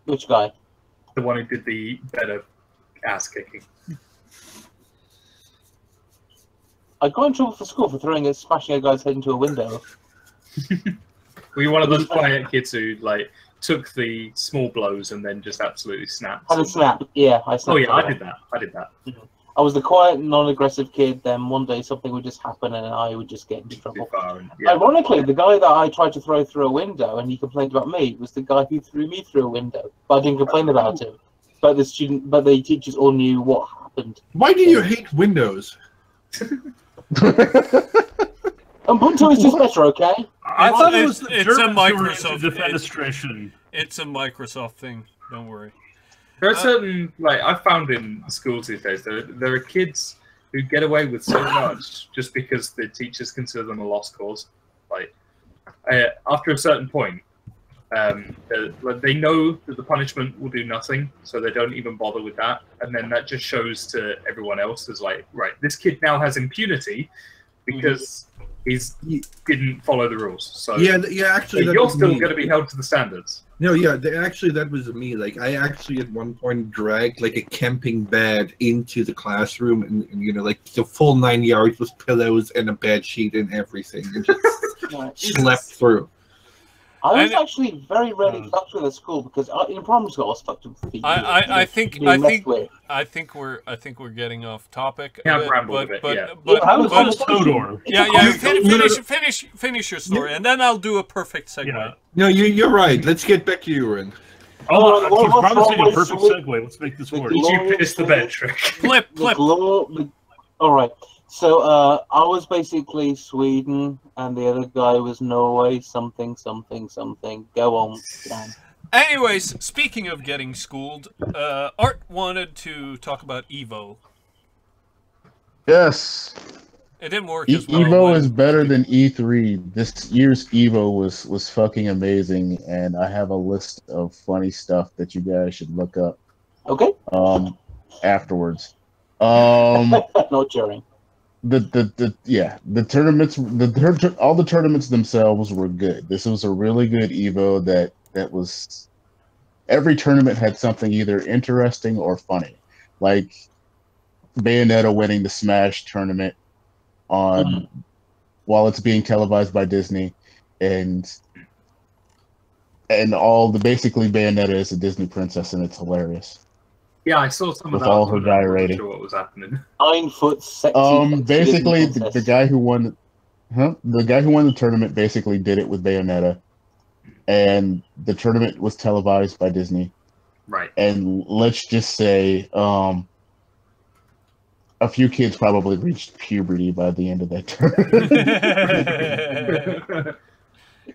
Which guy? The one who did the better ass kicking. I got in trouble for school for smashing a guy's head into a window. Were you one of those quiet kids who, like, took the small blows and then just absolutely snapped? Had a snap, yeah. I did that. Mm-hmm. I was the quiet, non-aggressive kid. Then one day something would just happen and I would just get into trouble. Ironically, the guy that I tried to throw through a window and he complained about me was the guy who threw me through a window. But I didn't complain about him. But the teachers all knew what happened. Why do you hate windows? Ubuntu is just better, okay? I thought it was the it's a Microsoft defenestration. It's a Microsoft thing. Don't worry. There are certain, like I've found in schools these days, there are kids who get away with so much just because the teachers consider them a lost cause. Like after a certain point, they know that the punishment will do nothing, so they don't even bother with that, and then that just shows to everyone else as like, right, this kid now has impunity because he didn't follow the rules. So actually, you're still going to be held to the standards. No, actually, that was me. Like, I actually at one point dragged like a camping bed into the classroom, and you know, like the full 9 yards with pillows and a bed sheet and everything, and just slept through. I was actually very rarely fucked with at school because in primary school I was fucked with feet. I think we're getting off topic. Yeah, ramble a bit. Finish your story, and then I'll do a perfect segue. Yeah. No, you're right. Let's get back to you, Ren. Oh, I keep promising a perfect segue. Let's make this work. Did you finish the bed trick? Flip. All right. So I was basically Sweden, and the other guy was Norway. Something. Go on, Dan. Anyways, speaking of getting schooled, Art wanted to talk about Evo. Yes. It didn't work as well. Evo is better than E3. This year's Evo was fucking amazing, and I have a list of funny stuff that you guys should look up. Okay. Afterwards. Not during. The tournaments, all the tournaments themselves were good. This was a really good Evo that was. Every tournament had something either interesting or funny, like Bayonetta winning the Smash tournament on while it's being televised by Disney, and basically Bayonetta is a Disney princess and it's hilarious. Yeah, I saw some of with that. all her gyrating. Sure what was happening. 9 foot sexy. Basically the guy who won, the tournament basically did it with Bayonetta, and the tournament was televised by Disney. Right. And let's just say, a few kids probably reached puberty by the end of that tournament.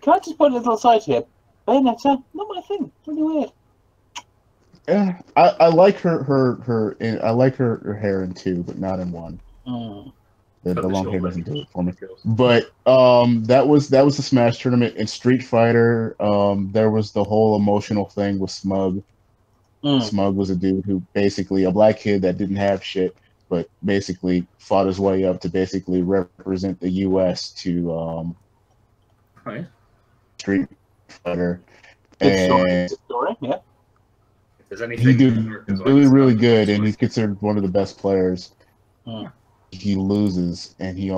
Can I just put a little aside here? Bayonetta, not my thing. Really weird. Yeah, I like her I like her hair in 2, but not in 1. The long hair doesn't do it for me. But that was the Smash tournament. In Street Fighter, there was the whole emotional thing with Smug. Smug was a dude who basically a black kid that didn't have shit, but basically fought his way up to basically represent the U.S. to Street Fighter. Good story, yeah. He did really good, and he's considered one of the best players. He loses, and he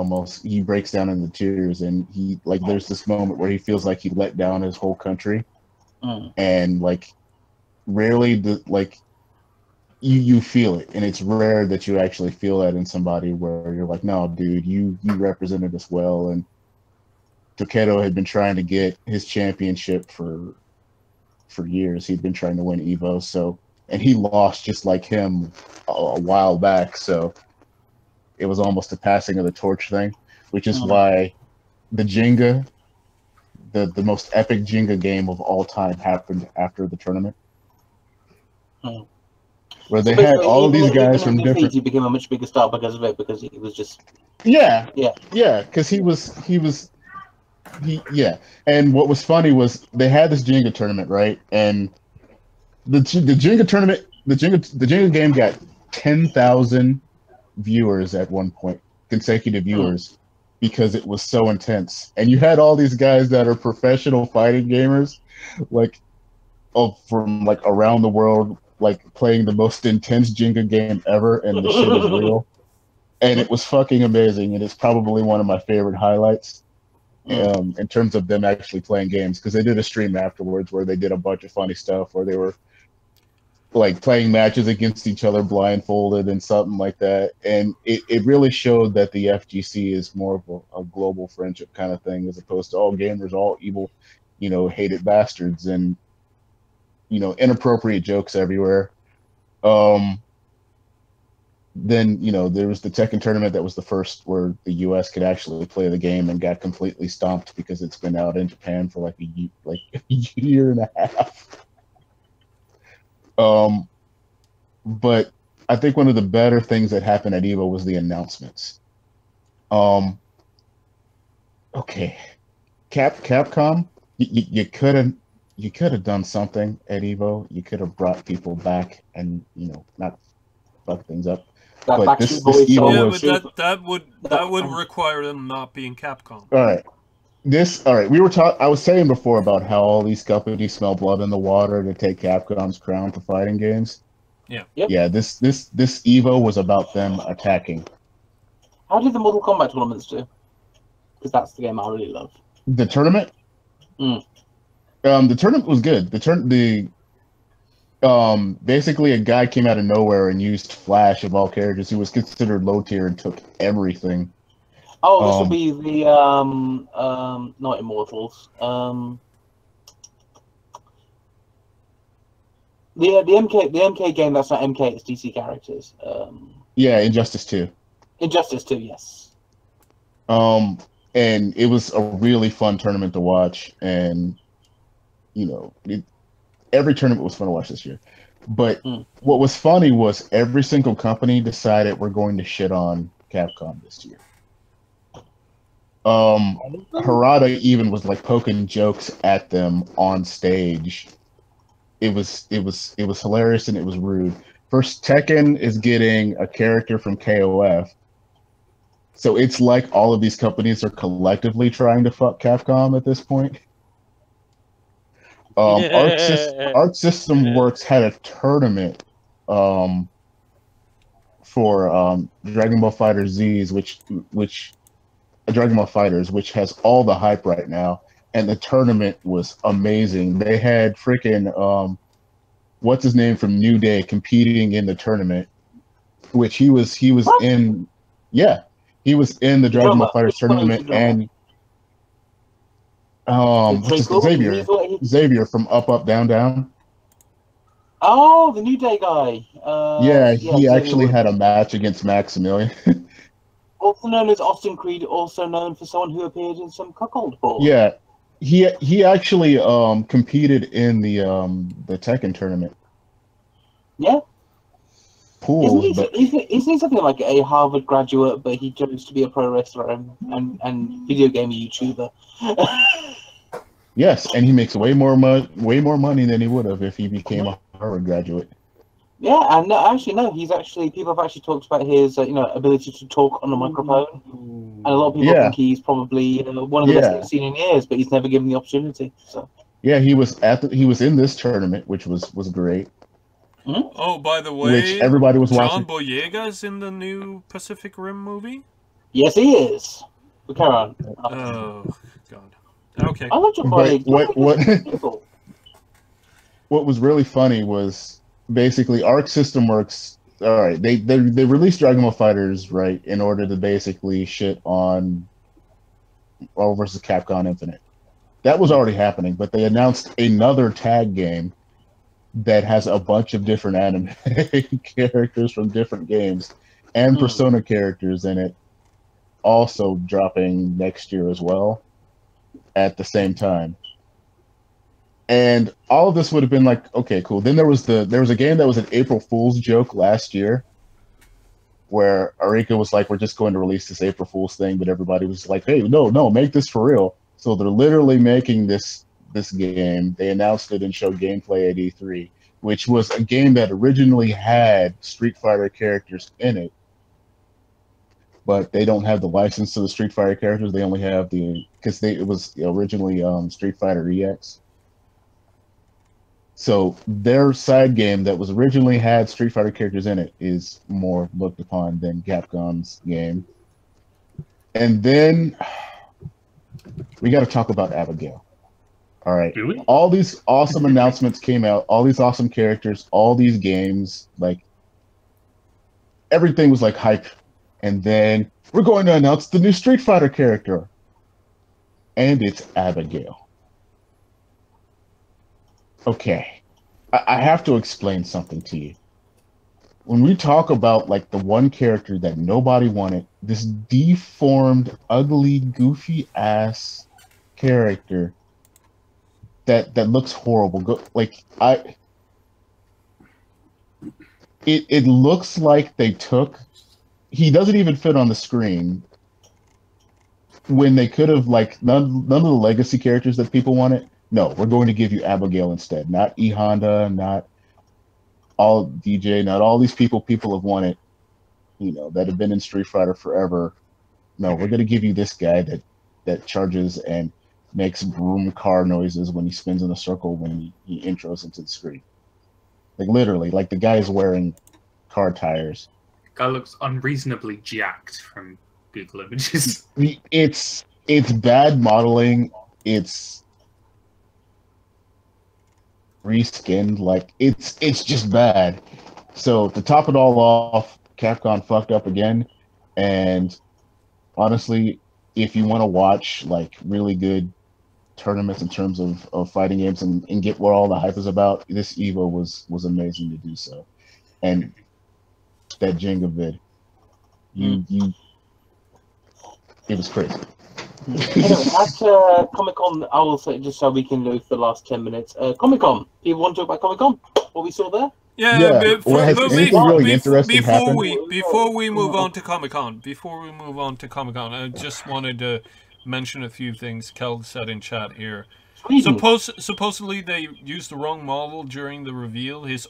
breaks down into tears, and there's this moment where he feels like he let down his whole country, and rarely you feel it, and it's rare that you actually feel that in somebody where you're like, no, dude, you represented us well. And Takedo had been trying to get his championship for years. He'd been trying to win Evo, and he lost just like him a while back, so it was almost a passing of the torch thing, which is why the Jenga, the most epic Jenga game of all time, happened after the tournament. Where they had all of these guys from different. He became a much bigger star because of it, because he was just. Yeah, because he was. And what was funny was they had this Jenga tournament, right? And the Jenga tournament, the Jenga game got 10,000 viewers at one point, consecutive viewers, because it was so intense. And you had all these guys that are professional fighting gamers, from around the world, playing the most intense Jenga game ever, and the shit is real. And it was fucking amazing, and it's probably one of my favorite highlights. In terms of them actually playing games, because they did a stream afterwards where they did a bunch of funny stuff where they were playing matches against each other blindfolded and something like that, and it really showed that the FGC is more of a global friendship kind of thing, as opposed to all gamers, all evil, hated bastards, and inappropriate jokes everywhere. Then there was the Tekken tournament that was the first where the U.S. could actually play the game, and got completely stomped because it's been out in Japan for a year and a half. But I think one of the better things that happened at Evo was the announcements. Okay, Capcom, you could have done something at Evo. You could have brought people back and not fuck things up. But this Evo was... that would require them not being Capcom. All right. I was saying before about how all these companies smell blood in the water to take Capcom's crown for fighting games. Yeah. Yep. Yeah. This Evo was about them attacking. How did the Mortal Kombat tournaments do? Because that's the game I really love. The tournament. The tournament was good. Basically a guy came out of nowhere and used Flash of all characters. He was considered low tier and took everything. Oh, this will be the not Immortals. The MK game that's not MK, it's DC characters. Yeah, Injustice 2. Injustice 2, yes. And it was a really fun tournament to watch, and every tournament was fun to watch this year. But what was funny was every single company decided we're going to shit on Capcom this year. Harada even was like poking jokes at them on stage. It was hilarious and it was rude. First, Tekken is getting a character from KOF. So it's like all of these companies are collectively trying to fuck Capcom at this point. Arc System Works had a tournament for Dragon Ball Fighter Z's, which Dragon Ball Fighters, which has all the hype right now, and the tournament was amazing. They had freaking what's his name from New Day competing in the tournament, which he was in. Yeah, he was in the Dragon Ball Fighters tournament, and Xavier from Up Up Down Down. Oh, the New Day guy. He actually had a match against Maximilian. Also known as Austin Creed, also known for someone who appeared in some cuckold porn. Yeah, he actually competed in the Tekken tournament. Yeah. Pools, isn't he something like a Harvard graduate, but he chose to be a pro wrestler and video game YouTuber? Yes, and he makes way more money than he would have if he became a Harvard graduate. Yeah, and people have actually talked about his ability to talk on a microphone, and a lot of people think he's probably one of the best they've seen in years, but he's never given the opportunity. So yeah, he was in this tournament, which was great. Oh, by the way, which everybody was John watching. Boyega's in the new Pacific Rim movie. Yes, he is. But carry on. Oh God. Okay. I love John Boyega. What was really funny was basically Arc System Works. All right, they released Dragon Ball Fighters right in order to basically shit on Marvel vs. Capcom Infinite. That was already happening, but they announced another tag game that has a bunch of different anime characters from different games and Persona characters in it, also dropping next year as well at the same time. And all of this would have been like, okay, cool. Then there was a game that was an April Fool's joke last year where Arika was like, we're just going to release this April Fool's thing, but everybody was like, hey, no, make this for real. So they're literally making this game. They announced it and showed gameplay at E3, which was a game that originally had Street Fighter characters in it, but they don't have the license to the Street Fighter characters. They only have it was originally Street Fighter EX. So their side game that was originally had Street Fighter characters in it is more looked upon than Capcom's game. And then we got to talk about Abigail. All right. All these awesome announcements came out, all these awesome characters, all these games, like everything was like hype. And then we're going to announce the new Street Fighter character. And it's Abigail. Okay. I have to explain something to you. When we talk about like the one character that nobody wanted, this deformed, ugly, goofy ass character that looks horrible. It looks like they took. He doesn't even fit on the screen. When they could have none of the legacy characters that people wanted. No, we're going to give you Abigail instead. Not E Honda, not all DJ, not all these people have wanted. That have been in Street Fighter forever. No, we're going to give you this guy that charges and makes broom car noises when he spins in a circle when he intros into the screen. Like literally, like the guy is wearing car tires. Guy looks unreasonably jacked from Google Images. It's bad modeling. It's reskinned. Like it's just bad. So to top it all off, Capcom fucked up again. And honestly, if you want to watch like really good tournaments in terms of fighting games and get what all the hype is about, this Evo was amazing to do so. And that Jenga vid. It was crazy. Anyway, at Comic-Con, I will say, just so we can do for the last 10 minutes, Comic-Con. People want to talk about Comic-Con? What we saw there? Yeah, has anything really interesting happened? Before we move on to Comic-Con, I just wanted to mention a few things Kel said in chat here. Supposedly they used the wrong model during the reveal. His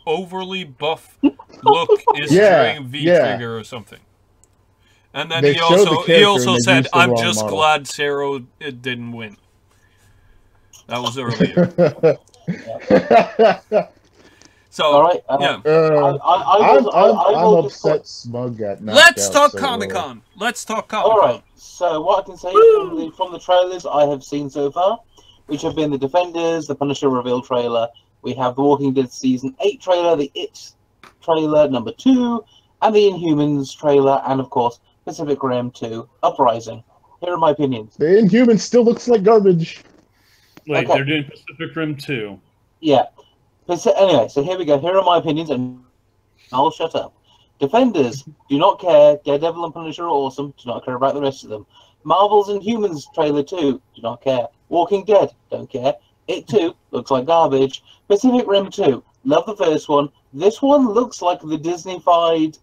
overly buff look is during V-Trigger or something. And then he also said, "I'm just glad Zero didn't win." That was earlier. So, all right, yeah. I'm upset Smug got knocked Let's out talk so Comic-Con. Let's talk All Comic-Con. right. So what I can say from the trailers I have seen so far, which have been the Defenders, the Punisher reveal trailer, we have the Walking Dead Season 8 trailer, the It trailer number 2, and the Inhumans trailer, and of course Pacific Rim 2 Uprising. Here are my opinions. The Inhumans still looks like garbage. Wait, they're doing Pacific Rim 2. Yeah. Anyway, so here we go. Here are my opinions, and I'll shut up. Defenders, do not care. Daredevil and Punisher are awesome. Do not care about the rest of them. Marvel's Inhumans trailer 2, do not care. Walking Dead, don't care. It 2 looks like garbage. Pacific Rim 2, love the first one. This one looks like the Disney-fied,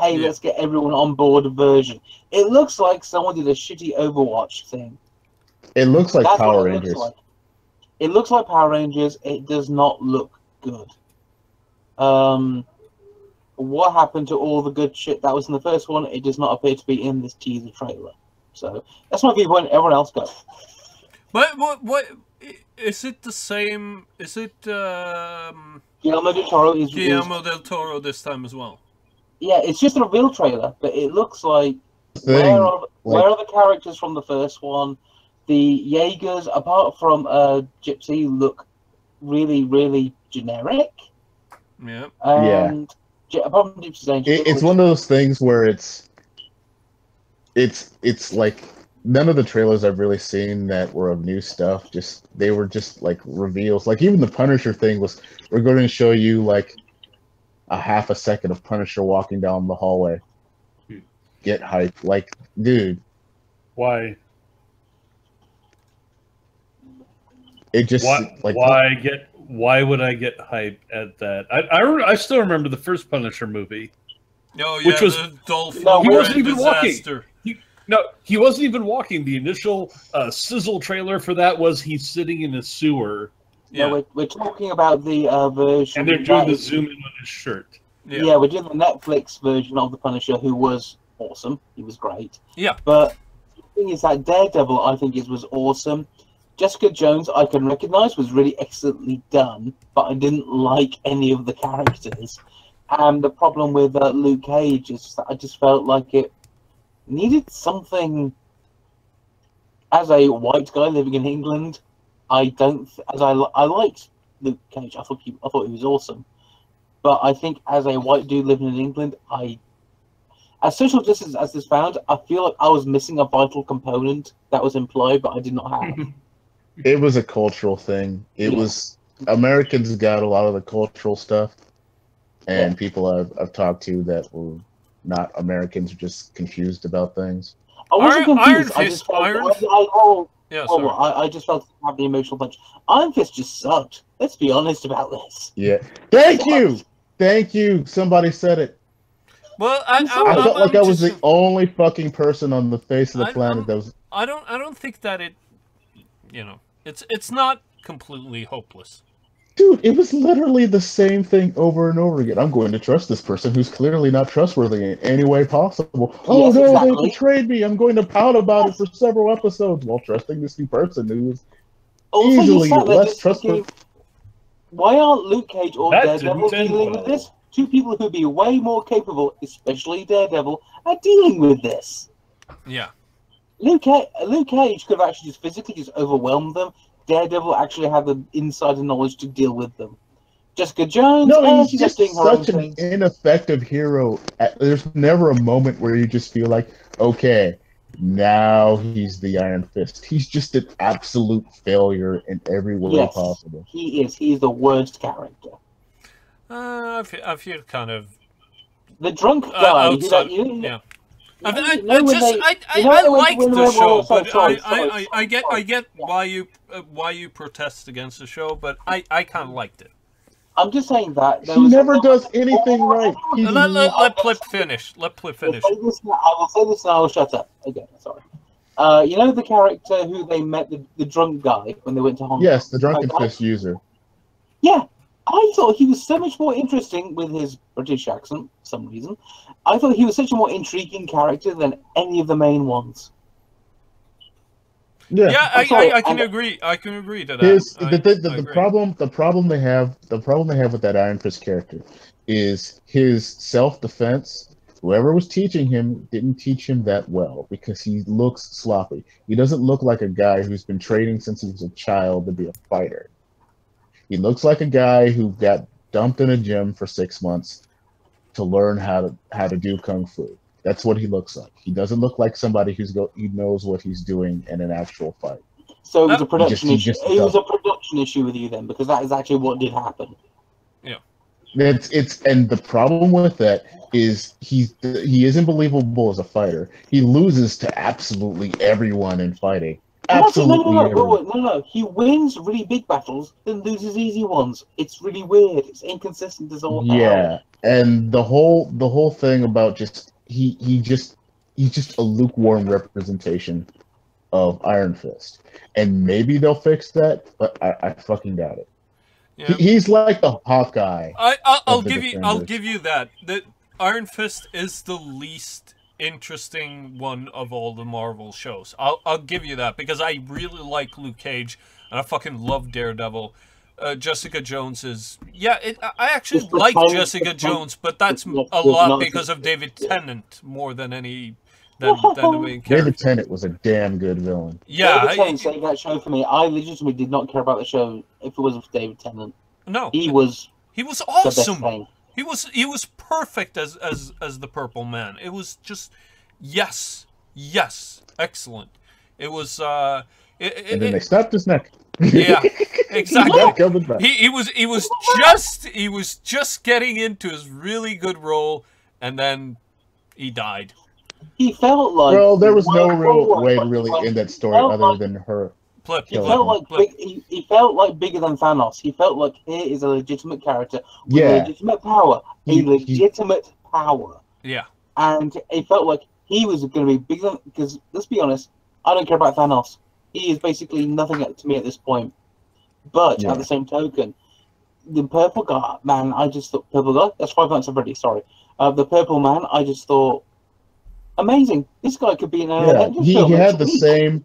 hey, let's get everyone on board version. It looks like someone did a shitty Overwatch thing. It looks like Power Rangers. It looks like Power Rangers. It does not look good. What happened to all the good shit that was in the first one? It does not appear to be in this teaser trailer. So that's my viewpoint. Everyone else go. But what is it the same? Is it Guillermo del Toro is Guillermo del Toro this time as well? Yeah, it's just a reveal trailer, but it looks like where are the characters from the first one? The Jaegers, apart from Gypsy, look really, really generic. Yeah. And apart from Gypsy's Angel, it's one of those things where it's like none of the trailers I've really seen that were of new stuff. They were just like reveals. Like even the Punisher thing was, we're going to show you like a half a second of Punisher walking down the hallway. Get hype, like dude. Why? It just why would I get hype at that? I still remember the first Punisher movie. Oh yeah, which was the Dolphin. He wasn't even walking. He wasn't even walking. The initial sizzle trailer for that was he's sitting in a sewer. Yeah, we're talking about the version, and they're doing the zoom in on his shirt. Yeah, we're doing the Netflix version of the Punisher, who was awesome. He was great. Yeah, but the thing is that Daredevil, I think, was awesome. Jessica Jones, I can recognize, was really excellently done, but I didn't like any of the characters. And the problem with Luke Cage is that I just felt like it needed something. As a white guy living in England, I liked Luke Cage. I thought he was awesome, but I think as a white dude living in England, as social justice as this found, I feel like I was missing a vital component that was implied, but I did not have. It was a cultural thing. It was Americans got a lot of the cultural stuff, and people I've talked to that were not Americans are just confused about things. I wasn't confused. I just felt to have the emotional punch. Iron Fist just sucked. Let's be honest about this. Yeah. Thank you. Somebody said it. Well, I felt like I was the only fucking person on the face of the planet that was. I don't think that it. It's not completely hopeless. Dude, it was literally the same thing over and over again. I'm going to trust this person who's clearly not trustworthy in any way possible. Oh no, exactly. They betrayed me. I'm going to pout about it for several episodes while trusting this new person who's easily less trustworthy. Why aren't Luke Cage or Daredevil dealing with this? Two people who'd be way more capable, especially Daredevil, are dealing with this. Yeah. Luke Cage could have actually just physically just overwhelmed them. Daredevil actually had the insider knowledge to deal with them. Jessica Jones, he's just such an ineffective hero. There's never a moment where you just feel like, okay, now he's the Iron Fist. He's just an absolute failure in every way possible. He is. He's the worst character. I feel kind of The drunk guy. Yeah. I liked the show, but I get why you protest against the show, but I kind of liked it. I'm just saying that he never does anything right. Let Plip finish. Let Plip finish. I will say this and I will shut up. Again, sorry. You know the character who they met, the drunk guy, when they went to Hong Kong? Yes, the drunken fist user. Yeah, I thought he was so much more interesting with his British accent, for some reason. I thought he was such a more intriguing character than any of the main ones. Yeah, I can agree. I can agree to that. The problem they have with that Iron Fist character is his self-defense. Whoever was teaching him didn't teach him that well because he looks sloppy. He doesn't look like a guy who's been training since he was a child to be a fighter. He looks like a guy who got dumped in a gym for 6 months to learn how to do kung fu. That's what he looks like. He doesn't look like somebody he knows what he's doing in an actual fight. So it was a production issue. It was a production issue with you then, because that is actually what did happen. Yeah. And the problem with that is he isn't believable as a fighter. He loses to absolutely everyone in fighting. Absolutely everyone. No. He wins really big battles, then loses easy ones. It's really weird. It's inconsistent as all hell. Yeah, and the whole thing about just he's just a lukewarm representation of Iron Fist, and maybe they'll fix that, but I fucking doubt it. Yeah. He's like the Hawkeye. I'll give you that. The Iron Fist is the least interesting one of all the Marvel shows. I'll give you that because I really like Luke Cage and I fucking love Daredevil. Jessica Jones is I actually like Jessica Jones, but that's a lot because of David Tennant more than any than the main character. David Tennant was a damn good villain. Yeah, David Tennant saved that show for me. I legitimately did not care about the show if it wasn't for David Tennant. No, he was awesome. He was perfect as the Purple Man. It was just yes, excellent. It was and then they snapped his neck. Yeah, exactly. He was just getting into his really good role, and then he died. He felt like there was no real way really in that story other than her. He felt like bigger than Thanos. He felt like here is a legitimate character with legitimate power, legitimate power. Yeah, and it felt like he was going to be bigger than, because let's be honest, I don't care about Thanos. He is basically nothing to me at this point. But at the same token, the Purple Guy, man, I just thought Purple Guy. That's 5 months already. Sorry, the Purple Man. I just thought amazing. This guy could be in a he had the same.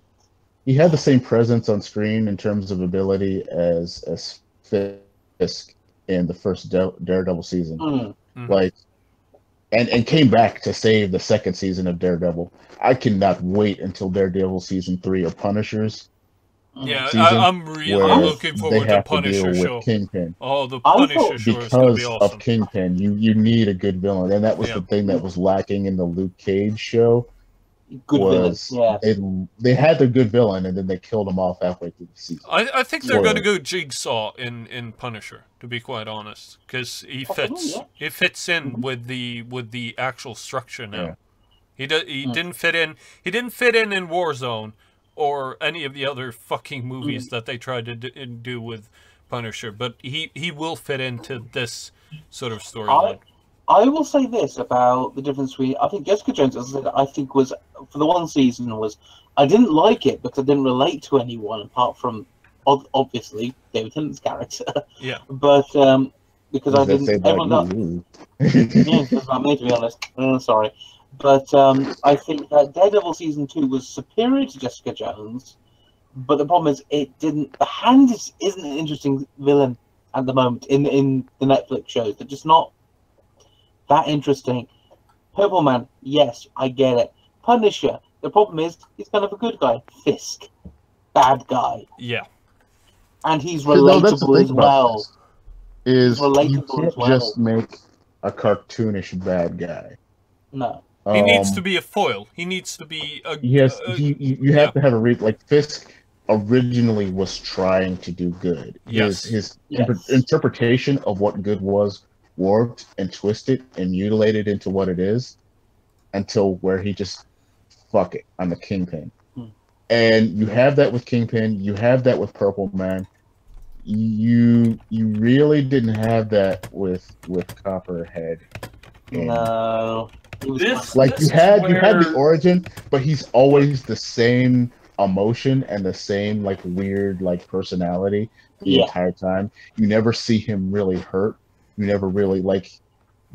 He had the same presence on screen in terms of ability as Fisk in the first Daredevil season. Mm-hmm. Like, and came back to save the second season of Daredevil. I cannot wait until Daredevil season 3 of Punishers. Yeah, I'm really looking forward to Punisher show. Kingpin. Oh, the Punisher show is going to be awesome. Because of Kingpin, you need a good villain, and that was the thing that was lacking in the Luke Cage show. They had their good villain, and then they killed him off halfway through the season. I think they're going to go Jigsaw in Punisher, to be quite honest, because he fits in with the actual structure now. Yeah. He didn't fit in. He didn't fit in Warzone or any of the other fucking movies that they tried to do with Punisher, but he will fit into this sort of storyline. I will say this about the difference between, I think Jessica Jones, as I said, I think was, for the one season, was, I didn't like it because I didn't relate to anyone apart from, obviously, David Tennant's character. Yeah. But, because I didn't, everyone else, it's not me, to be honest. Sorry. But I think that Daredevil season 2 was superior to Jessica Jones, but the problem is the Hand isn't an interesting villain at the moment in the Netflix shows. They're just not that interesting. Purple Man, yes, I get it. Punisher, the problem is he's kind of a good guy. Fisk, bad guy. Yeah. And he's relatable as well. You can't just make a cartoonish bad guy. No. He needs to be a foil. He needs to be a... Yes, you have to have a... Like, Fisk originally was trying to do good. Yes. His interpretation of what good was warped and twisted and mutilated into what it is, until where he just, fuck it, I'm a Kingpin. And you have that with Kingpin, you have that with Purple Man. You really didn't have that with Copperhead. No. Like you had the origin, but he's always the same emotion and the same like weird like personality the entire time. You never see him really hurt. You never really like.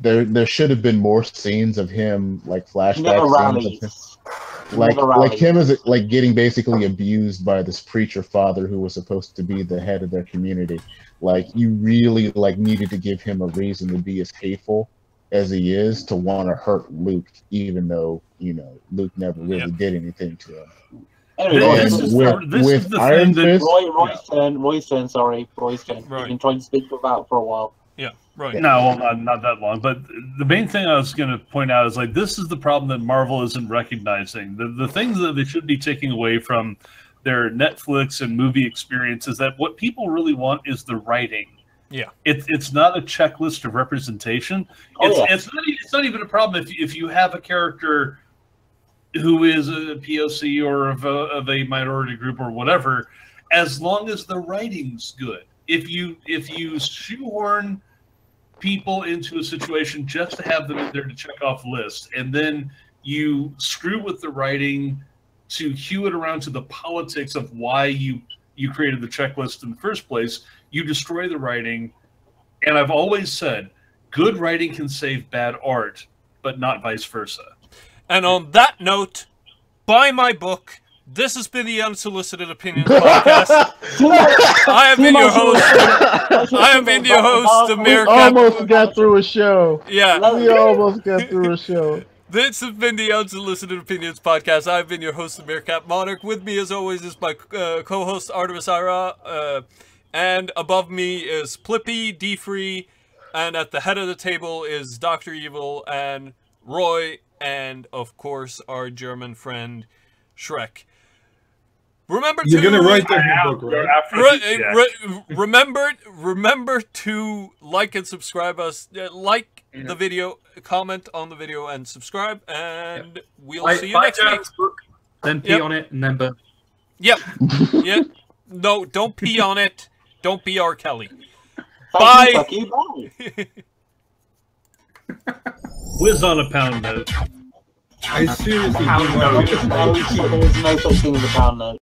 There should have been more scenes of him, like flashback scenes of him. Like him as like getting basically abused by this preacher father who was supposed to be the head of their community. Like you really like needed to give him a reason to be as hateful as he is, to want to hurt Luke, even though Luke never really did anything to him. Anyway, this is the Iron thing that Roy's turn. Sorry, Roy's turn. Right. You've been trying to speak about for a while. Yeah, right. No, well, not that long. But the main thing I was going to point out is like this is the problem that Marvel isn't recognizing. The things that they should be taking away from their Netflix and movie experience is that what people really want is the writing. Yeah, it's not a checklist of representation. It's not even a problem if you have a character who is a POC or of a minority group or whatever, as long as the writing's good. If you shoehorn people into a situation just to have them in there to check off lists, and then you screw with the writing to hew it around to the politics of why you created the checklist in the first place, you destroy the writing. And I've always said, good writing can save bad art, but not vice versa. And on that note, buy my book. This has been the Unsolicited Opinions Podcast. I have been your host, Amir. We almost got through a show. Yeah. We almost got through a show. This has been the Unsolicited Opinions Podcast. I've been your host, Amir Cap Monarch. With me, as always, is my co-host, Artivous Ira. And above me is Plippy, Deefry, and at the head of the table is Dr. Evil and Roy, and of course, our German friend, Shrek. Remember You're gonna write that book, right? Remember to like and subscribe us. Like the video, comment on the video, and subscribe. And we'll see you next week. Book, then pee on it, and then burn. Yep. Yep. No, don't pee on it. Don't be R. Kelly. Bye. Fuck you, bye. Whiz on a pound note. I seriously There is no such thing as a pound note.